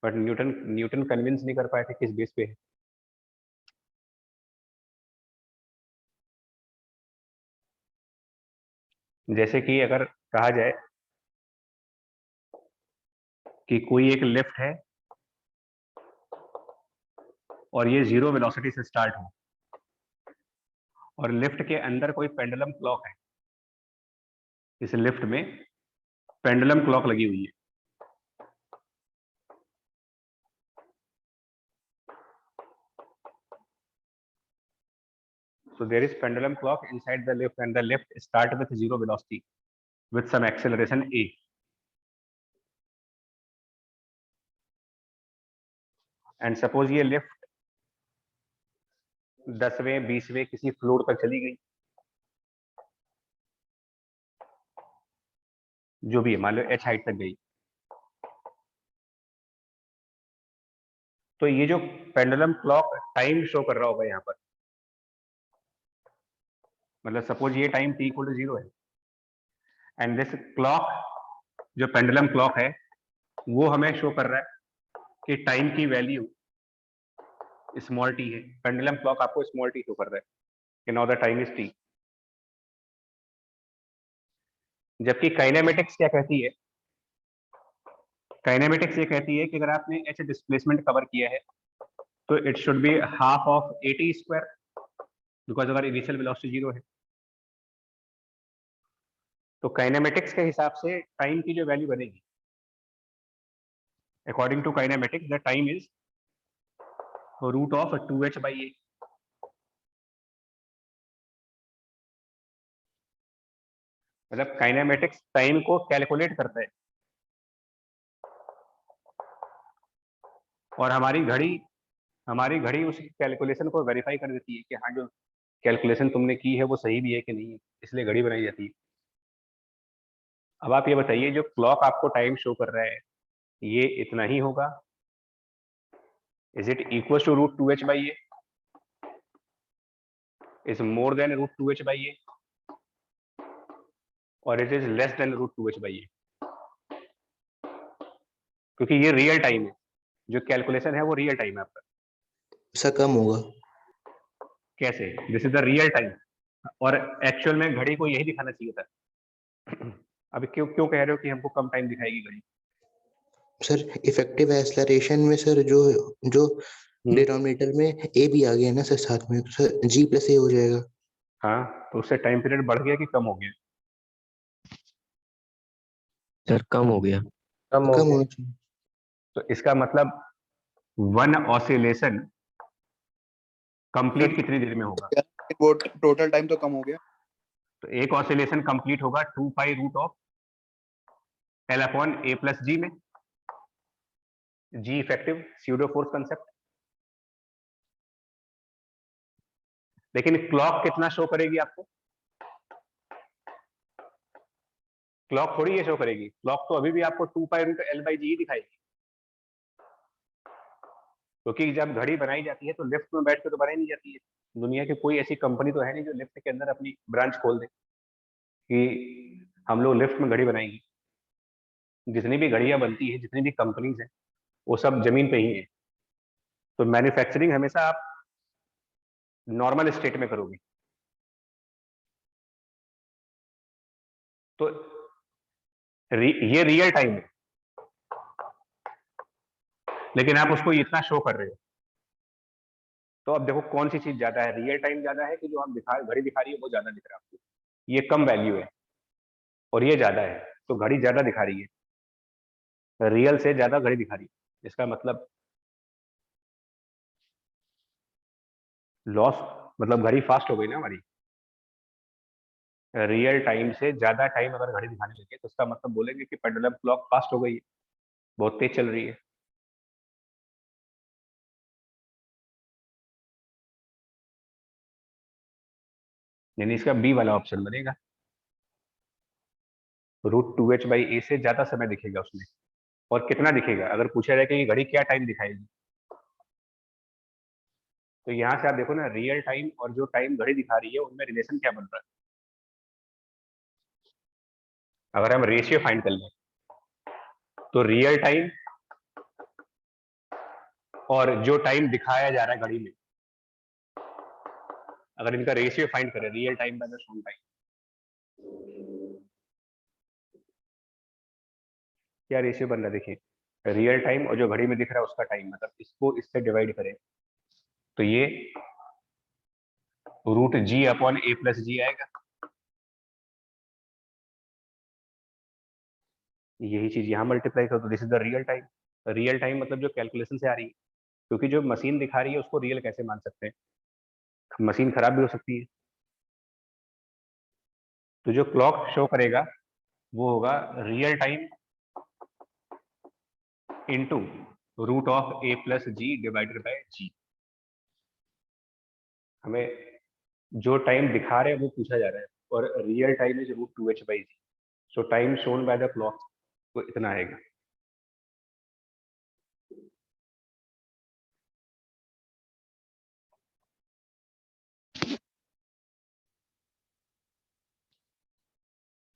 बट न्यूटन न्यूटन कन्विंस नहीं कर पाए थे किस बेस पे है। जैसे कि अगर कहा जाए कि कोई एक लिफ्ट है और ये 0 वेलोसिटी से स्टार्ट हो, और लिफ्ट के अंदर कोई पेंडुलम क्लॉक है, इस लिफ्ट में पेंडुलम क्लॉक लगी हुई है। So there is pendulum clock inside the lift and the lift start with 0 velocity with some acceleration a. And suppose ये लिफ्ट 10वें 20वें किसी फ्लोर तक चली गई, जो भी है, मान लो h हाइट तक गई, तो ये जो पेंडुलम क्लॉक टाइम शो कर रहा होगा यहाँ पर, मतलब सपोज ये टाइम t = 0 है, एंड दिस क्लॉक जो पेंडुलम क्लॉक है वो हमें शो कर रहा है कि टाइम की वैल्यू स्मॉल टी है। पेंडुलम क्लॉक आपको स्मॉल टी शो कर रहा है कि now the time is T. जबकि काइनेमेटिक्स क्या कहती है? काइनेमेटिक्स ये कहती है कि अगर आपने h डिस्प्लेसमेंट कवर किया है तो it should be half of at², because अगर इनिशियल वेलोसिटी 0 है तो काइनेमेटिक्स के हिसाब से टाइम की जो वैल्यू बनेगी, according to kinematics the time is √2h/a। मतलब काइनेमेटिक्स टाइम को कैलकुलेट करता है, और हमारी घड़ी उस कैलकुलेशन को वेरीफाई कर देती है कि हाँ जो कैलकुलेशन तुमने की है वो सही भी है कि नहीं है, इसलिए घड़ी बनाई जाती है। अब आप ये बताइए, जो क्लॉक आपको टाइम शो कर रहा है ये इतना ही होगा? Is it equal to √2h/a? Is more than √2h/a और it is less than √2h/a? क्योंकि ये रियल टाइम है, जो कैलकुलेशन है वो रियल टाइम है आपका। उससे कम होगा। कैसे? This is the real time, और एक्चुअल में घड़ी को यही दिखाना चाहिए था। अभी क्यों क्यों कह रहे हो कि हमको कम टाइम दिखाएगी घड़ी? सर इफेक्टिव एक्सेलरेशन में सर जो जो डिनोमिनेटर में ए भी आ गया ना सर साथ में, तो सर g+a हो जाएगा। हाँ, तो उससे टाइम पीरियड बढ़ गया कि कम हो गया? सर कम हो गया। कम हो कम गया। होना चाहिए। तो इसका मतलब वन ऑसिलेशन कंप्लीट कितनी देर में होगा? वो टोटल टाइम तो कम हो गया। तो एक ऑसिलेशन कंप्लीट होगा 2π√L/a+g में, जी इफेक्टिव स्यूडो फोर्स कंसेप्ट। लेकिन क्लॉक कितना शो करेगी आपको? क्लॉक थोड़ी ये शो करेगी, क्लॉक तो अभी भी आपको 2π√L/g ही दिखाएगी, क्योंकि जब घड़ी बनाई जाती है तो लिफ्ट में बैठ के तो बनाई नहीं जाती है। दुनिया की कोई ऐसी कंपनी तो है नहीं जो लिफ्ट के अंदर अपनी ब्रांच खोल दे कि हम लोग लिफ्ट में घड़ी बनाएंगे। जितनी भी घड़ियां बनती है, जितनी भी कंपनीज हैं, वो सब जमीन पे ही है। तो मैन्युफैक्चरिंग हमेशा आप नॉर्मल स्टेट में करोगे। तो ये रियल टाइम है, लेकिन आप उसको इतना शो कर रहे हो। तो अब देखो कौन सी चीज ज्यादा है, रियल टाइम ज्यादा है कि जो आप घड़ी दिखा रही है वो ज्यादा दिख रहा है आपको? ये कम वैल्यू है और ये ज्यादा है, तो घड़ी ज्यादा दिखा रही है, रियल से ज्यादा घड़ी दिखा रही है। इसका मतलब लॉस, मतलब घड़ी फास्ट हो गई ना हमारी। रियल टाइम से ज्यादा टाइम अगर घड़ी दिखाने लगे तो इसका मतलब बोलेंगे कि पेंडुलम क्लॉक फास्ट हो गई है, बहुत तेज चल रही है। यानी इसका बी वाला ऑप्शन बनेगा, √2h/a से ज्यादा समय दिखेगा उसमें। और कितना दिखेगा, अगर पूछा जाए कि ये घड़ी क्या टाइम दिखाएगी, तो यहां से आप देखो ना, रियल टाइम और जो टाइम घड़ी दिखा रही है उनमें रिलेशन क्या बन रहा है। अगर हम रेशियो फाइंड कर लें तो रियल टाइम और जो टाइम दिखाया जा रहा है घड़ी में, अगर इनका रेशियो फाइंड करें, real time minus on time, क्या रेशियो बन रहा है देखिए। रियल टाइम और जो घड़ी में दिख रहा है उसका टाइम, मतलब इसको इससे डिवाइड करें तो ये √g/a+g आएगा। यही चीज यहाँ मल्टीप्लाई कर दो, this is the real time. Real time मतलब जो कैलकुलेशन से आ रही है, क्योंकि जो मशीन दिखा रही है उसको रियल कैसे मान सकते हैं, मशीन खराब भी हो सकती है। तो जो क्लॉक शो करेगा वो होगा रियल टाइम इंटू √a+g/g। हमें जो टाइम दिखा रहे हैं वो पूछा जा रहा है, और real time is √2h/g। So time shown by the clock तो इतना आएगा।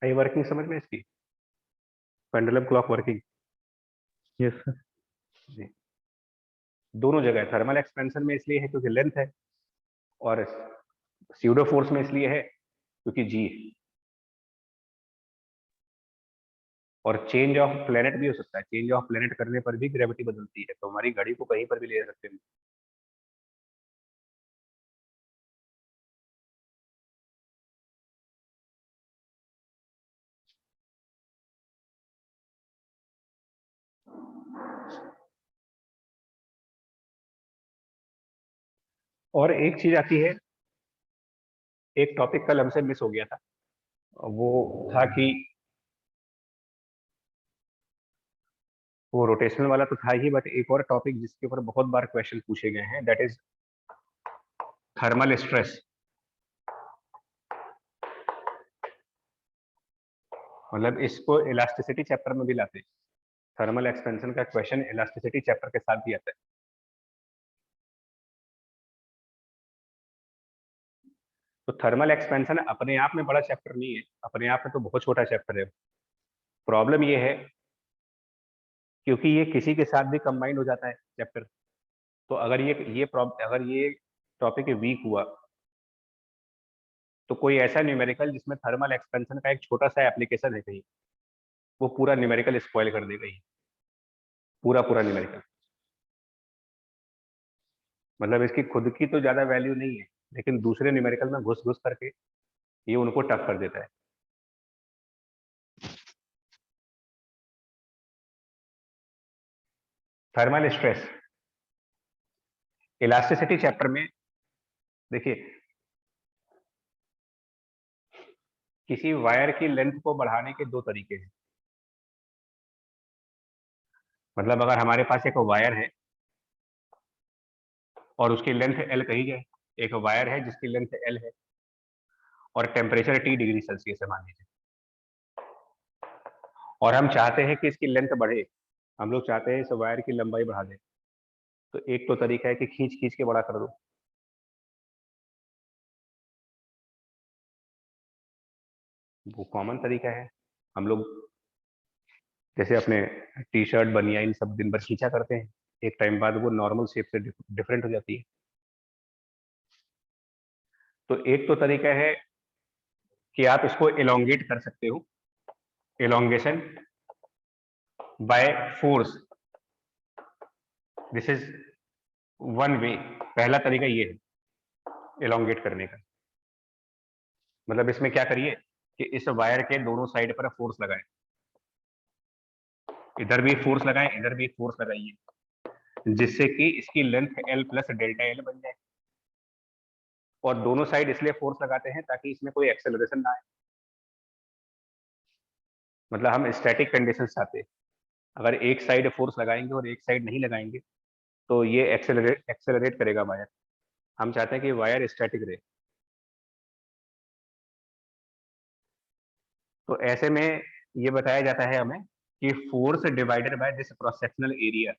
आई वर्किंग समझ में इसकी, pendulum clock working? Yes sir. जी, दोनों जगह थर्मल एक्सपेंशन में इसलिए है क्योंकि लेंथ है, और स्यूडो फोर्स में इसलिए है क्योंकि जी है। और चेंज ऑफ प्लेनेट भी हो सकता है, चेंज ऑफ प्लेनेट करने पर भी ग्रेविटी बदलती है, तो हमारी घड़ी को कहीं पर भी ले जा सकते हैं। और एक चीज आती है, एक टॉपिक कल हमसे मिस हो गया था, वो था कि वो रोटेशनल वाला तो था ही, बट एक और टॉपिक जिसके ऊपर बहुत बार क्वेश्चन पूछे गए हैं, दैट इज थर्मल स्ट्रेस। मतलब इसको इलास्टिसिटी चैप्टर में भी लाते हैं, थर्मल एक्सपेंशन का क्वेश्चन इलास्टिसिटी चैप्टर के साथ भी आता है। तो थर्मल एक्सपेंशन अपने आप में बड़ा चैप्टर नहीं है, अपने आप में तो बहुत छोटा चैप्टर है। प्रॉब्लम ये है क्योंकि ये किसी के साथ भी कंबाइंड हो जाता है चैप्टर, तो अगर ये टॉपिक वीक हुआ तो कोई ऐसा न्यूमेरिकल जिसमें थर्मल एक्सपेंशन का एक छोटा सा एप्लीकेशन है कहीं, वो पूरा न्यूमेरिकल स्पॉइल कर देगा ही, पूरा न्यूमेरिकल। मतलब इसकी खुद की तो ज्यादा वैल्यू नहीं है, लेकिन दूसरे न्यूमेरिकल में घुस घुस करके ये उनको टफ कर देता है। थर्मल स्ट्रेस इलास्टिसिटी चैप्टर में देखिए, किसी वायर की लेंथ को बढ़ाने के दो तरीके हैं। मतलब अगर हमारे पास एक वायर है और उसकी लेंथ एल कही जाए, एक वायर है जिसकी लेंथ एल है और टेम्परेचर T°C है मान लीजिए, और हम चाहते हैं कि इसकी लेंथ बढ़े, हम लोग चाहते हैं इस वायर की लंबाई बढ़ा दें, तो एक तो तरीका है कि खींच खींच के बड़ा कर दो, वो कॉमन तरीका है। हम लोग जैसे अपने टी शर्ट बनियाइन सब दिन भर खींचा करते हैं, एक टाइम बाद वो नॉर्मल शेप से डिफरेंट हो जाती है। तो एक तो तरीका है कि आप इसको एलोंगेट कर सकते हो, elongation by force, this is one way। पहला तरीका ये है elongate करने का, मतलब इसमें क्या करिए कि इस वायर के दोनों साइड पर फोर्स लगाएं, इधर भी फोर्स लगाएं, इधर भी फोर्स लगाइए, जिससे कि इसकी length L plus delta L बन जाए। और दोनों साइड इसलिए फोर्स लगाते हैं ताकि इसमें कोई एक्सेलरेशन ना आए, मतलब हम स्टैटिक कंडीशन चाहते हैं। अगर एक साइड फोर्स लगाएंगे और एक साइड नहीं लगाएंगे तो ये एक्सेलरेट करेगा वायर। हम चाहते हैं कि वायर स्टैटिक रहे। तो ऐसे में ये बताया जाता है हमें कि force divided by this cross sectional area,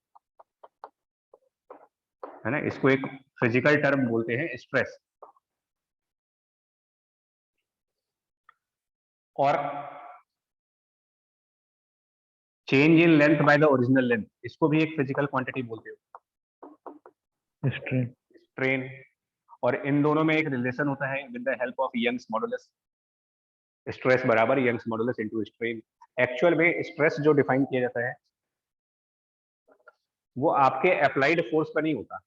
है ना, इसको एक फिजिकल टर्म बोलते हैं स्ट्रेस। और change in length by the original length, इसको भी एक फिजिकल क्वांटिटी बोलते हो, स्ट्रेन। और इन दोनों में एक रिलेशन होता है with the help of Young's modulus, stress बराबर Young's modulus into strain. Actual में स्ट्रेस जो डिफाइन किया जाता है वो आपके अप्लाइड फोर्स पर नहीं होता,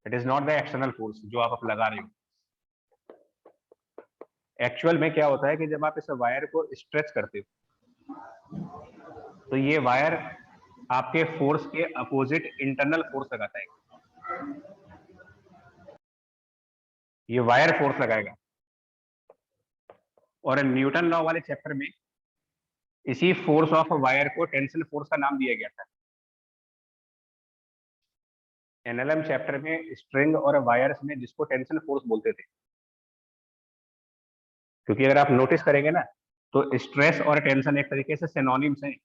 it is not the external force जो आप लगा रहे हो। एक्चुअल में क्या होता है कि जब आप इस वायर को स्ट्रेच करते हो तो ये वायर आपके फोर्स के अपोजिट इंटरनल फोर्स लगाता है, ये वायर फोर्स लगाएगा। और न्यूटन लॉ वाले चैप्टर में इसी फोर्स ऑफ वायर को टेंशन फोर्स का नाम दिया गया था। एनएलएम चैप्टर में स्ट्रिंग और वायर्स में जिसको टेंशन फोर्स बोलते थे, क्योंकि अगर आप नोटिस करेंगे ना तो स्ट्रेस और टेंशन एक तरीके से सिनोनिम्स हैं।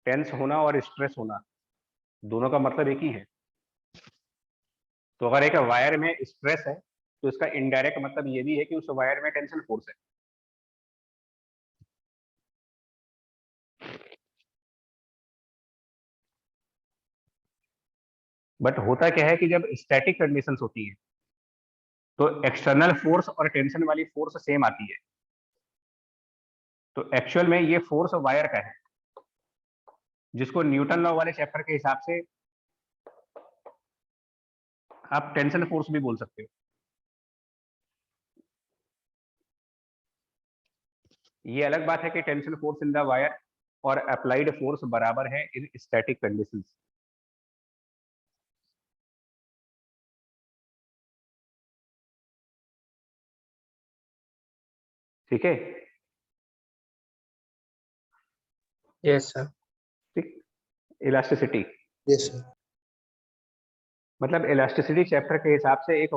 टेंस होना और स्ट्रेस होना दोनों का मतलब एक ही है। तो अगर एक वायर में स्ट्रेस है तो इसका इनडायरेक्ट मतलब ये भी है कि उस वायर में टेंशन फोर्स है। बट होता क्या है कि जब स्टैटिक कंडीशंस होती है तो एक्सटर्नल फोर्स और टेंशन वाली फोर्स सेम आती है। तो एक्चुअल में ये फोर्स वायर का है, जिसको न्यूटन लॉ वाले चैप्टर के हिसाब से आप टेंशन फोर्स भी बोल सकते हो। ये अलग बात है कि tension force in the wire और अप्लाइड फोर्स बराबर है इन स्टैटिक कंडीशंस। ठीक है, यस सर। ठीक। Elasticity, yes sir. मतलब इलास्टिसिटी चैप्टर के हिसाब से एक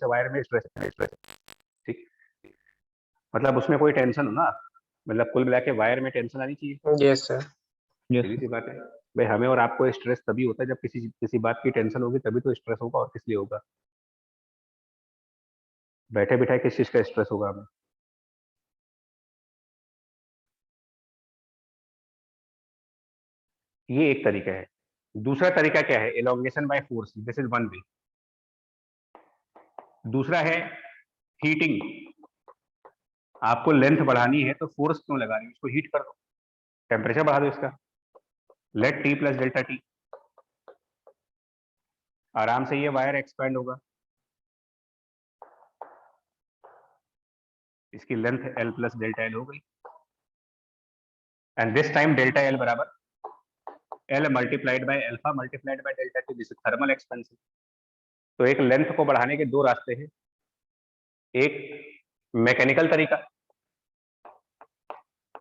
वायर में स्ट्रेस, ठीक, मतलब उसमें कोई टेंशन हो ना, मतलब कुल मिला के वायर में टेंशन आनी चाहिए। Yes sir. सीधी सी बात है भाई, हमें और आपको स्ट्रेस तभी होता है जब किसी बात की टेंशन होगी, तभी तो स्ट्रेस होगा, और किस लिए होगा? बैठे बिठाए किस चीज का स्ट्रेस होगा हमें? ये एक तरीका है। दूसरा तरीका क्या है? Elongation by force, this is one way. दूसरा है हीटिंग। आपको लेंथ बढ़ानी है तो फोर्स क्यों लगा रही है, इसको हीट कर दो, टेम्परेचर बढ़ा दो इसका, let T plus delta T, आराम से ये वायर एक्सपेंड होगा। इसकी length L plus delta L हो गई, and this time delta L बराबर L multiplied by alpha multiplied by delta T, this is thermal expansion. तो एक लेंथ को बढ़ाने के दो रास्ते हैं, एक मैकेनिकल तरीका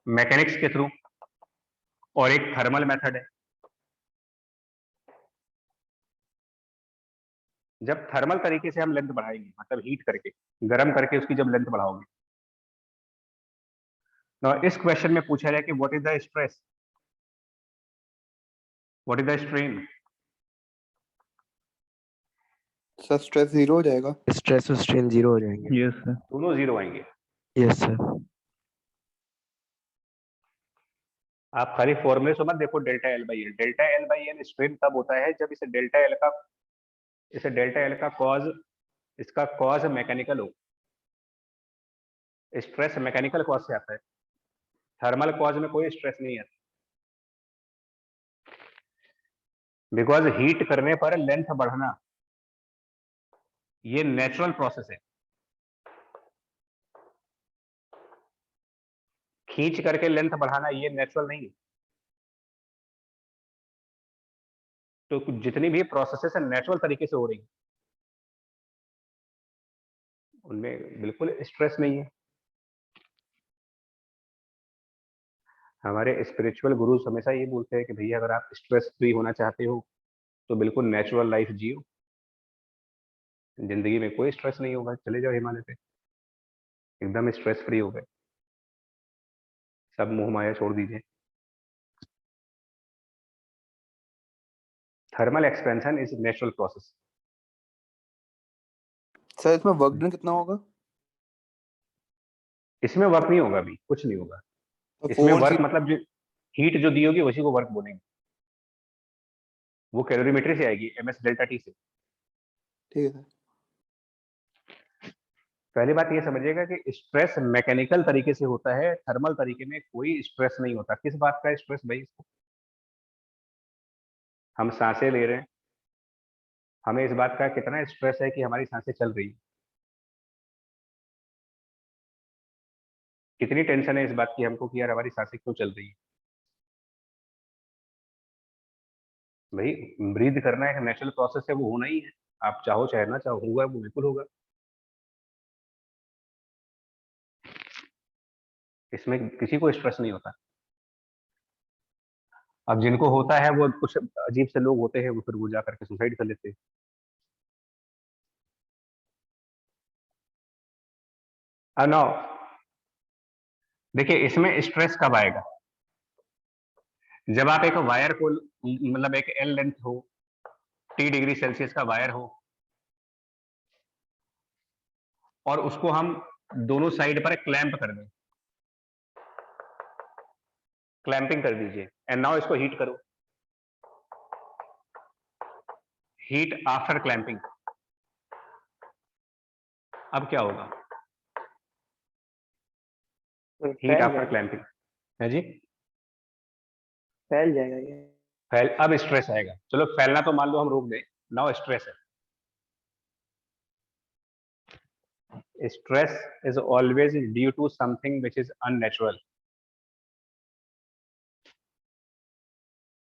मैकेनिक्स के थ्रू, और एक थर्मल मेथड है। जब थर्मल तरीके से हम लेंथ बढ़ाएंगे, मतलब हीट करके, गर्म करके उसकी जब लेंथ बढ़ाओगे, तो इस क्वेश्चन में पूछा जाए कि what is the stress, what is the strain? Sir stress 0 हो जाएगा। स्ट्रेस और स्ट्रेन 0 हो जाएंगे। Yes sir. दोनों जीरो आएंगे। Yes sir. आप खाली फॉर्मूले से मत देखो delta L by L. Delta L by L strain तब होता है जब इसे डेल्टा एल का कॉज, इसका कॉज मैकेनिकल हो। स्ट्रेस मैकेनिकल कॉज से आता है, थर्मल कॉज में कोई स्ट्रेस नहीं आता, बिकॉज हीट करने पर लेंथ बढ़ना ये नेचुरल प्रोसेस है। खींच करके लेंथ बढ़ाना ये नेचुरल नहीं है। तो जितनी भी प्रोसेसेस है नेचुरल तरीके से हो रही, उनमें बिल्कुल स्ट्रेस नहीं है। हमारे स्पिरिचुअल गुरु हमेशा ये बोलते हैं कि भैया अगर आप स्ट्रेस फ्री होना चाहते हो तो बिल्कुल नेचुरल लाइफ जियो, जिंदगी में कोई स्ट्रेस नहीं होगा, चले जाओ हिमालय पे, एकदम स्ट्रेस फ्री हो गए, सब मोह माया छोड़ दीजिए। Thermal expansion is natural process. Sir इसमें वर्क डन कितना होगा? इसमें वर्क नहीं होगा, अभी कुछ नहीं होगा तो इसमें। फोर्स वर्क मतलब जो हीट जो दी होगी उसी को वर्क बोलेंगे, वो कैलोरीमेट्री से आएगी, एमएस डेल्टा टी से। ठीक है सर। पहली बात ये समझिएगा कि स्ट्रेस मैकेनिकल तरीके से होता है, थर्मल तरीके में कोई स्ट्रेस नहीं होता। किस बात का स्ट्रेस भाई? इसको हम सांसें ले रहे हैं, हमें इस बात का कितना स्ट्रेस है कि हमारी सांसें चल रही है, कितनी टेंशन है इस बात की हमको कि यार हमारी सांसें क्यों चल रही है। भाई ब्रीद करना एक नेचुरल प्रोसेस है, वो होना ही है, आप चाहो चाहे ना चाहो, होगा वो बिल्कुल होगा, इसमें किसी को स्ट्रेस नहीं होता। अब जिनको होता है वो कुछ अजीब से लोग होते हैं, वो फिर वो जा करके सुसाइड कर लेते हैं। नो देखिए, इसमें स्ट्रेस कब आएगा? जब आप एक वायर को, मतलब एक एल लेंथ हो, T डिग्री सेल्सियस का वायर हो, और उसको हम दोनों साइड पर क्लैंप कर दें, क्लैंपिंग कर दीजिए, एंड नाउ इसको हीट करो, हीट आफ्टर क्लैंपिंग। अब क्या होगा? हीट आफ्टर क्लैंपिंग है जी, फैल जाएगा ये। फैल, अब स्ट्रेस आएगा। चलो फैलना तो मान लो हम रोक दें, नाउ स्ट्रेस है। Stress is always due to something which is unnatural.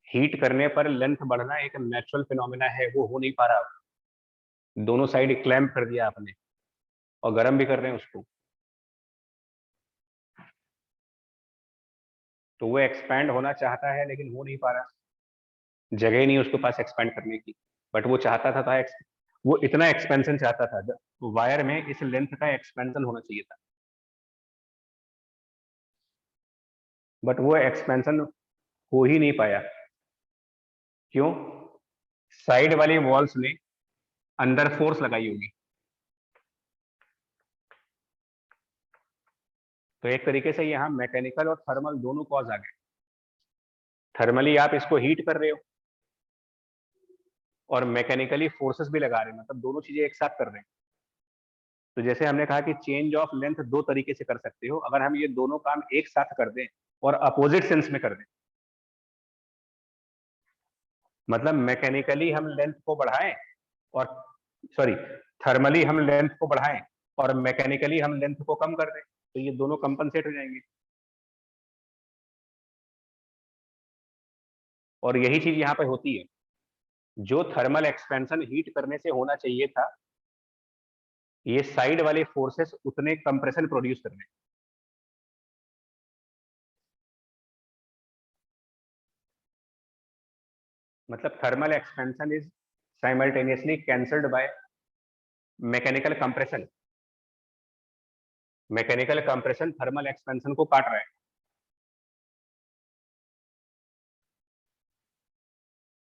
Heat करने पर लेंथ बढ़ना एक नेचुरल फिनोमिना है, वो हो नहीं पा रहा। दोनों साइड क्लैंप कर दिया आपने और गर्म भी कर रहे हैं उसको, तो वो एक्सपैंड होना चाहता है लेकिन हो नहीं पा रहा, जगह ही नहीं उसके पास एक्सपैंड करने की। बट वो चाहता था वो इतना एक्सपेंशन चाहता था, वायर में इस लेंथ का एक्सपेंशन होना चाहिए था, बट वो एक्सपेंशन हो ही नहीं पाया। क्यों? साइड वाली वॉल्स ने अंदर फोर्स लगाई होगी। तो एक तरीके से यहाँ मैकेनिकल और थर्मल दोनों कॉज आ गए। थर्मली आप इसको हीट कर रहे हो और मैकेनिकली फोर्सेस भी लगा रहे हैं, मतलब दोनों चीजें एक साथ कर रहे हैं। तो जैसे हमने कहा कि चेंज ऑफ लेंथ दो तरीके से कर सकते हो, अगर हम ये दोनों काम एक साथ कर दें और अपोजिट सेंस में कर दें, मतलब मैकेनिकली हम लेंथ को बढ़ाएं और थर्मली हम लेंथ को बढ़ाएं और मैकेनिकली हम लेंथ को कम कर दें, तो ये दोनों कंपनसेट हो जाएंगे। और यही चीज यहाँ पे होती है, जो थर्मल एक्सपेंशन हीट करने से होना चाहिए था, ये साइड वाले फोर्सेस उतने कंप्रेशन प्रोड्यूस कर रहे हैं। मतलब thermal expansion is simultaneously cancelled by mechanical compression. Mechanical compression thermal expansion को काट रहा है,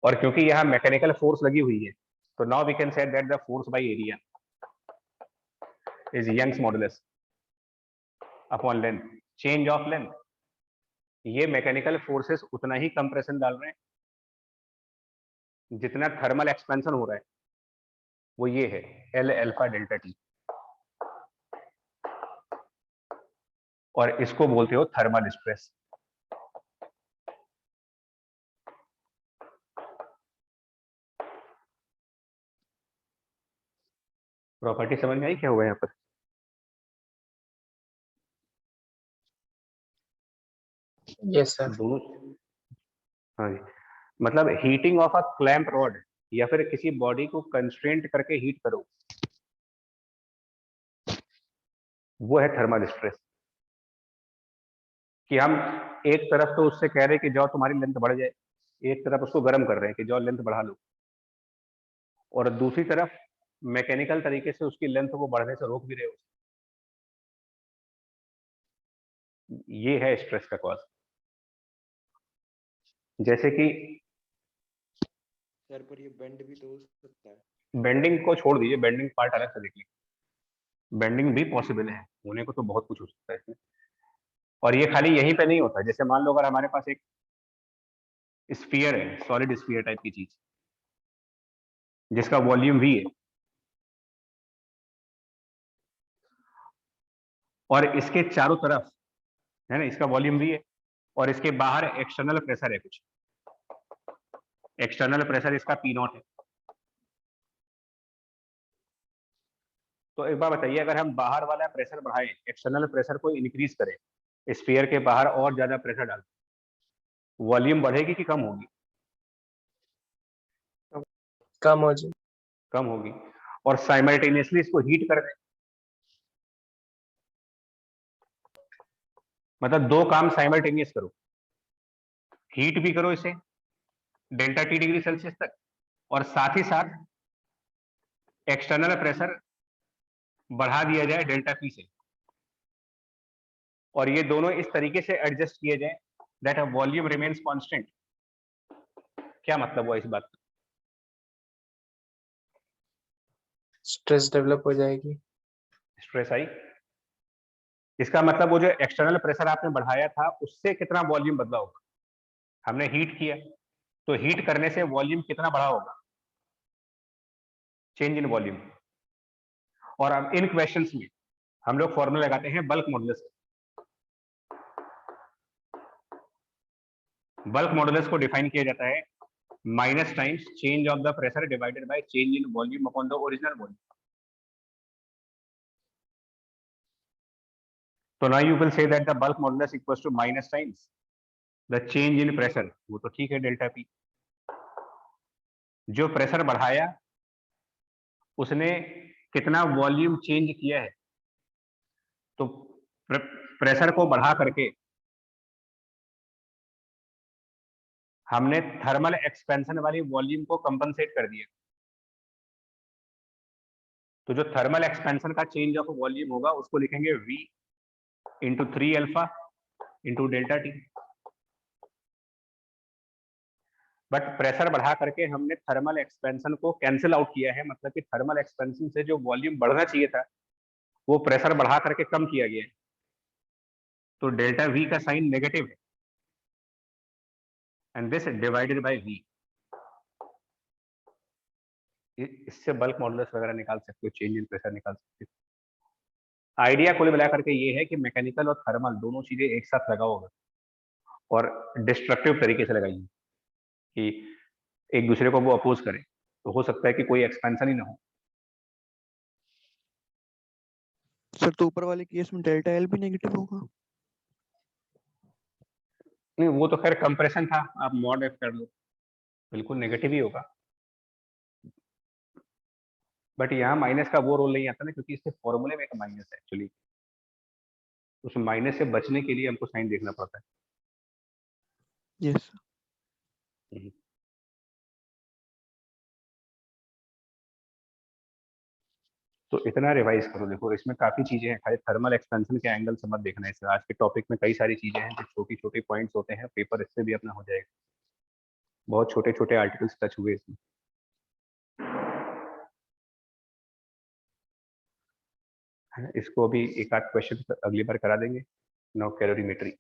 और क्योंकि यहाँ मैकेनिकल फोर्स लगी हुई है, तो now we can say that the force by area is Young's modulus upon length, change of length. ये मैकेनिकल फोर्सेस उतना ही कंप्रेशन डाल रहे हैं जितना थर्मल एक्सपेंशन हो रहा है, वो ये है L अल्फा डेल्टा T, और इसको बोलते हो थर्मल स्ट्रेस। प्रॉपर्टी समझ में आई क्या हुआ यहाँ पर? Yes sir. दोनों, हाँ जी, मतलब heating of a clamp rod या फिर किसी बॉडी को कंस्ट्रेंट करके हीट करो, वो है थर्मल स्ट्रेस। कि हम एक तरफ तो उससे कह रहे हैं कि जाओ तुम्हारी लेंथ बढ़ जाए, एक तरफ उसको गर्म कर रहे हैं कि जाओ लेंथ बढ़ा लो, और दूसरी तरफ मैकेनिकल तरीके से उसकी लेंथ को बढ़ने से रोक भी रहे हो। ये है स्ट्रेस का कॉज। जैसे कि सर पर ये बेंड भी तो हो सकता है। बेंडिंग को छोड़ दीजिए, बेंडिंग पार्ट अलग से देखिए, बेंडिंग भी पॉसिबल है, होने को तो बहुत कुछ हो सकता है इसमें। और ये खाली यहीं पे नहीं होता, जैसे मान लो अगर हमारे पास एक स्फीयर है, सॉलिड स्फीयर टाइप की चीज, जिसका वॉल्यूम V है, और इसके चारों तरफ है ना, इसका वॉल्यूम V है, और इसके बाहर एक्सटर्नल प्रेशर है कुछ, एक्सटर्नल प्रेशर इसका P0 है। तो एक बार बताइए, अगर हम बाहर वाला प्रेशर बढ़ाएं, एक्सटर्नल प्रेशर को इंक्रीज करें, स्फीयर के बाहर और ज्यादा प्रेशर डालें, वॉल्यूम बढ़ेगी कि कम होगी? कम हो जाए। कम होगी। और साइमल्टेनियसली इसको हीट कर दें, मतलब दो काम साइमल्टेनियस करो, हीट भी करो इसे डेल्टा T डिग्री सेल्सियस तक, और साथ ही साथ एक्सटर्नल प्रेशर बढ़ा दिया जाए डेल्टा P से, और ये दोनों इस तरीके से एडजस्ट किए जाए दैट वॉल्यूम रिमेन्स कांस्टेंट। क्या मतलब हुआ इस बात का? स्ट्रेस डेवलप हो जाएगी। स्ट्रेस आई, इसका मतलब वो जो एक्सटर्नल प्रेशर आपने बढ़ाया था उससे कितना वॉल्यूम बदला होगा? हमने हीट किया, तो हीट करने से वॉल्यूम कितना बढ़ा होगा? Change in volume. और अब इन क्वेश्चंस में हम लोग फॉर्मूला लगाते हैं बल्क मॉडुलस। बल्क मॉडुलस को डिफाइन किया जाता है minus times change of the pressure divided by change in volume upon the original volume. तो now you will say that the bulk modulus equals to minus times the change in pressure, वो तो ठीक है delta P। जो pressure बढ़ाया उसने कितना volume change किया है, तो प्रेशर को बढ़ा करके हमने थर्मल एक्सपेंशन वाली वॉल्यूम को कंपनसेट कर दिया। तो जो थर्मल एक्सपेंशन का चेंज ऑफ वॉल्यूम होगा उसको लिखेंगे V into 3 alpha into delta T। But pressure बढ़ा करके हमने थर्मल एक्सपेंशन को कैंसिल आउट किया है, मतलब कि थर्मल एक्सपेंशन से जो वॉल्यूम बढ़ना चाहिए था वो प्रेशर बढ़ा करके कम किया गया है, तो डेल्टा V का साइन नेगेटिव है, and this divided by V। इससे बल्क मॉडुलस वगैरह निकाल सकते हो, चेंज इन प्रेशर निकाल सकते हो। आइडिया कुल मिला करके ये है कि मैकेनिकल और थर्मल दोनों चीजें एक साथ लगाओगे और डिस्ट्रक्टिव तरीके से लगाइए कि एक दूसरे को वो अपोज करें, तो हो सकता है कि कोई एक्सपेंशन ही ना हो। सर तो ऊपर वाले केस में डेल्टा L भी नेगेटिव होगा? नहीं, वो तो खैर कंप्रेशन था, आप मॉड एफ कर लो, बिल्कुल नेगेटिव ही होगा। बट यहाँ माइनस का वो रोल नहीं आता ना, क्योंकि इसके फॉर्मूले में एक माइनस है एक्चुअली, उस माइनस से बचने के लिए हमको साइन देखना पड़ता है। यस। तो इतना रिवाइज करो, देखो इसमें काफी चीजें हैं, खाली थर्मल एक्सपेंशन के एंगल से मत देखना इसे। आज के टॉपिक में कई सारी चीजें हैं जो छोटी छोटी पॉइंट्स होते हैं, पेपर इससे भी अपना हो जाएगा, बहुत छोटे छोटे आर्टिकल्स टच हुए इसमें। इसको भी एक आध क्वेश्चन अगली बार करा देंगे। No calorimetry.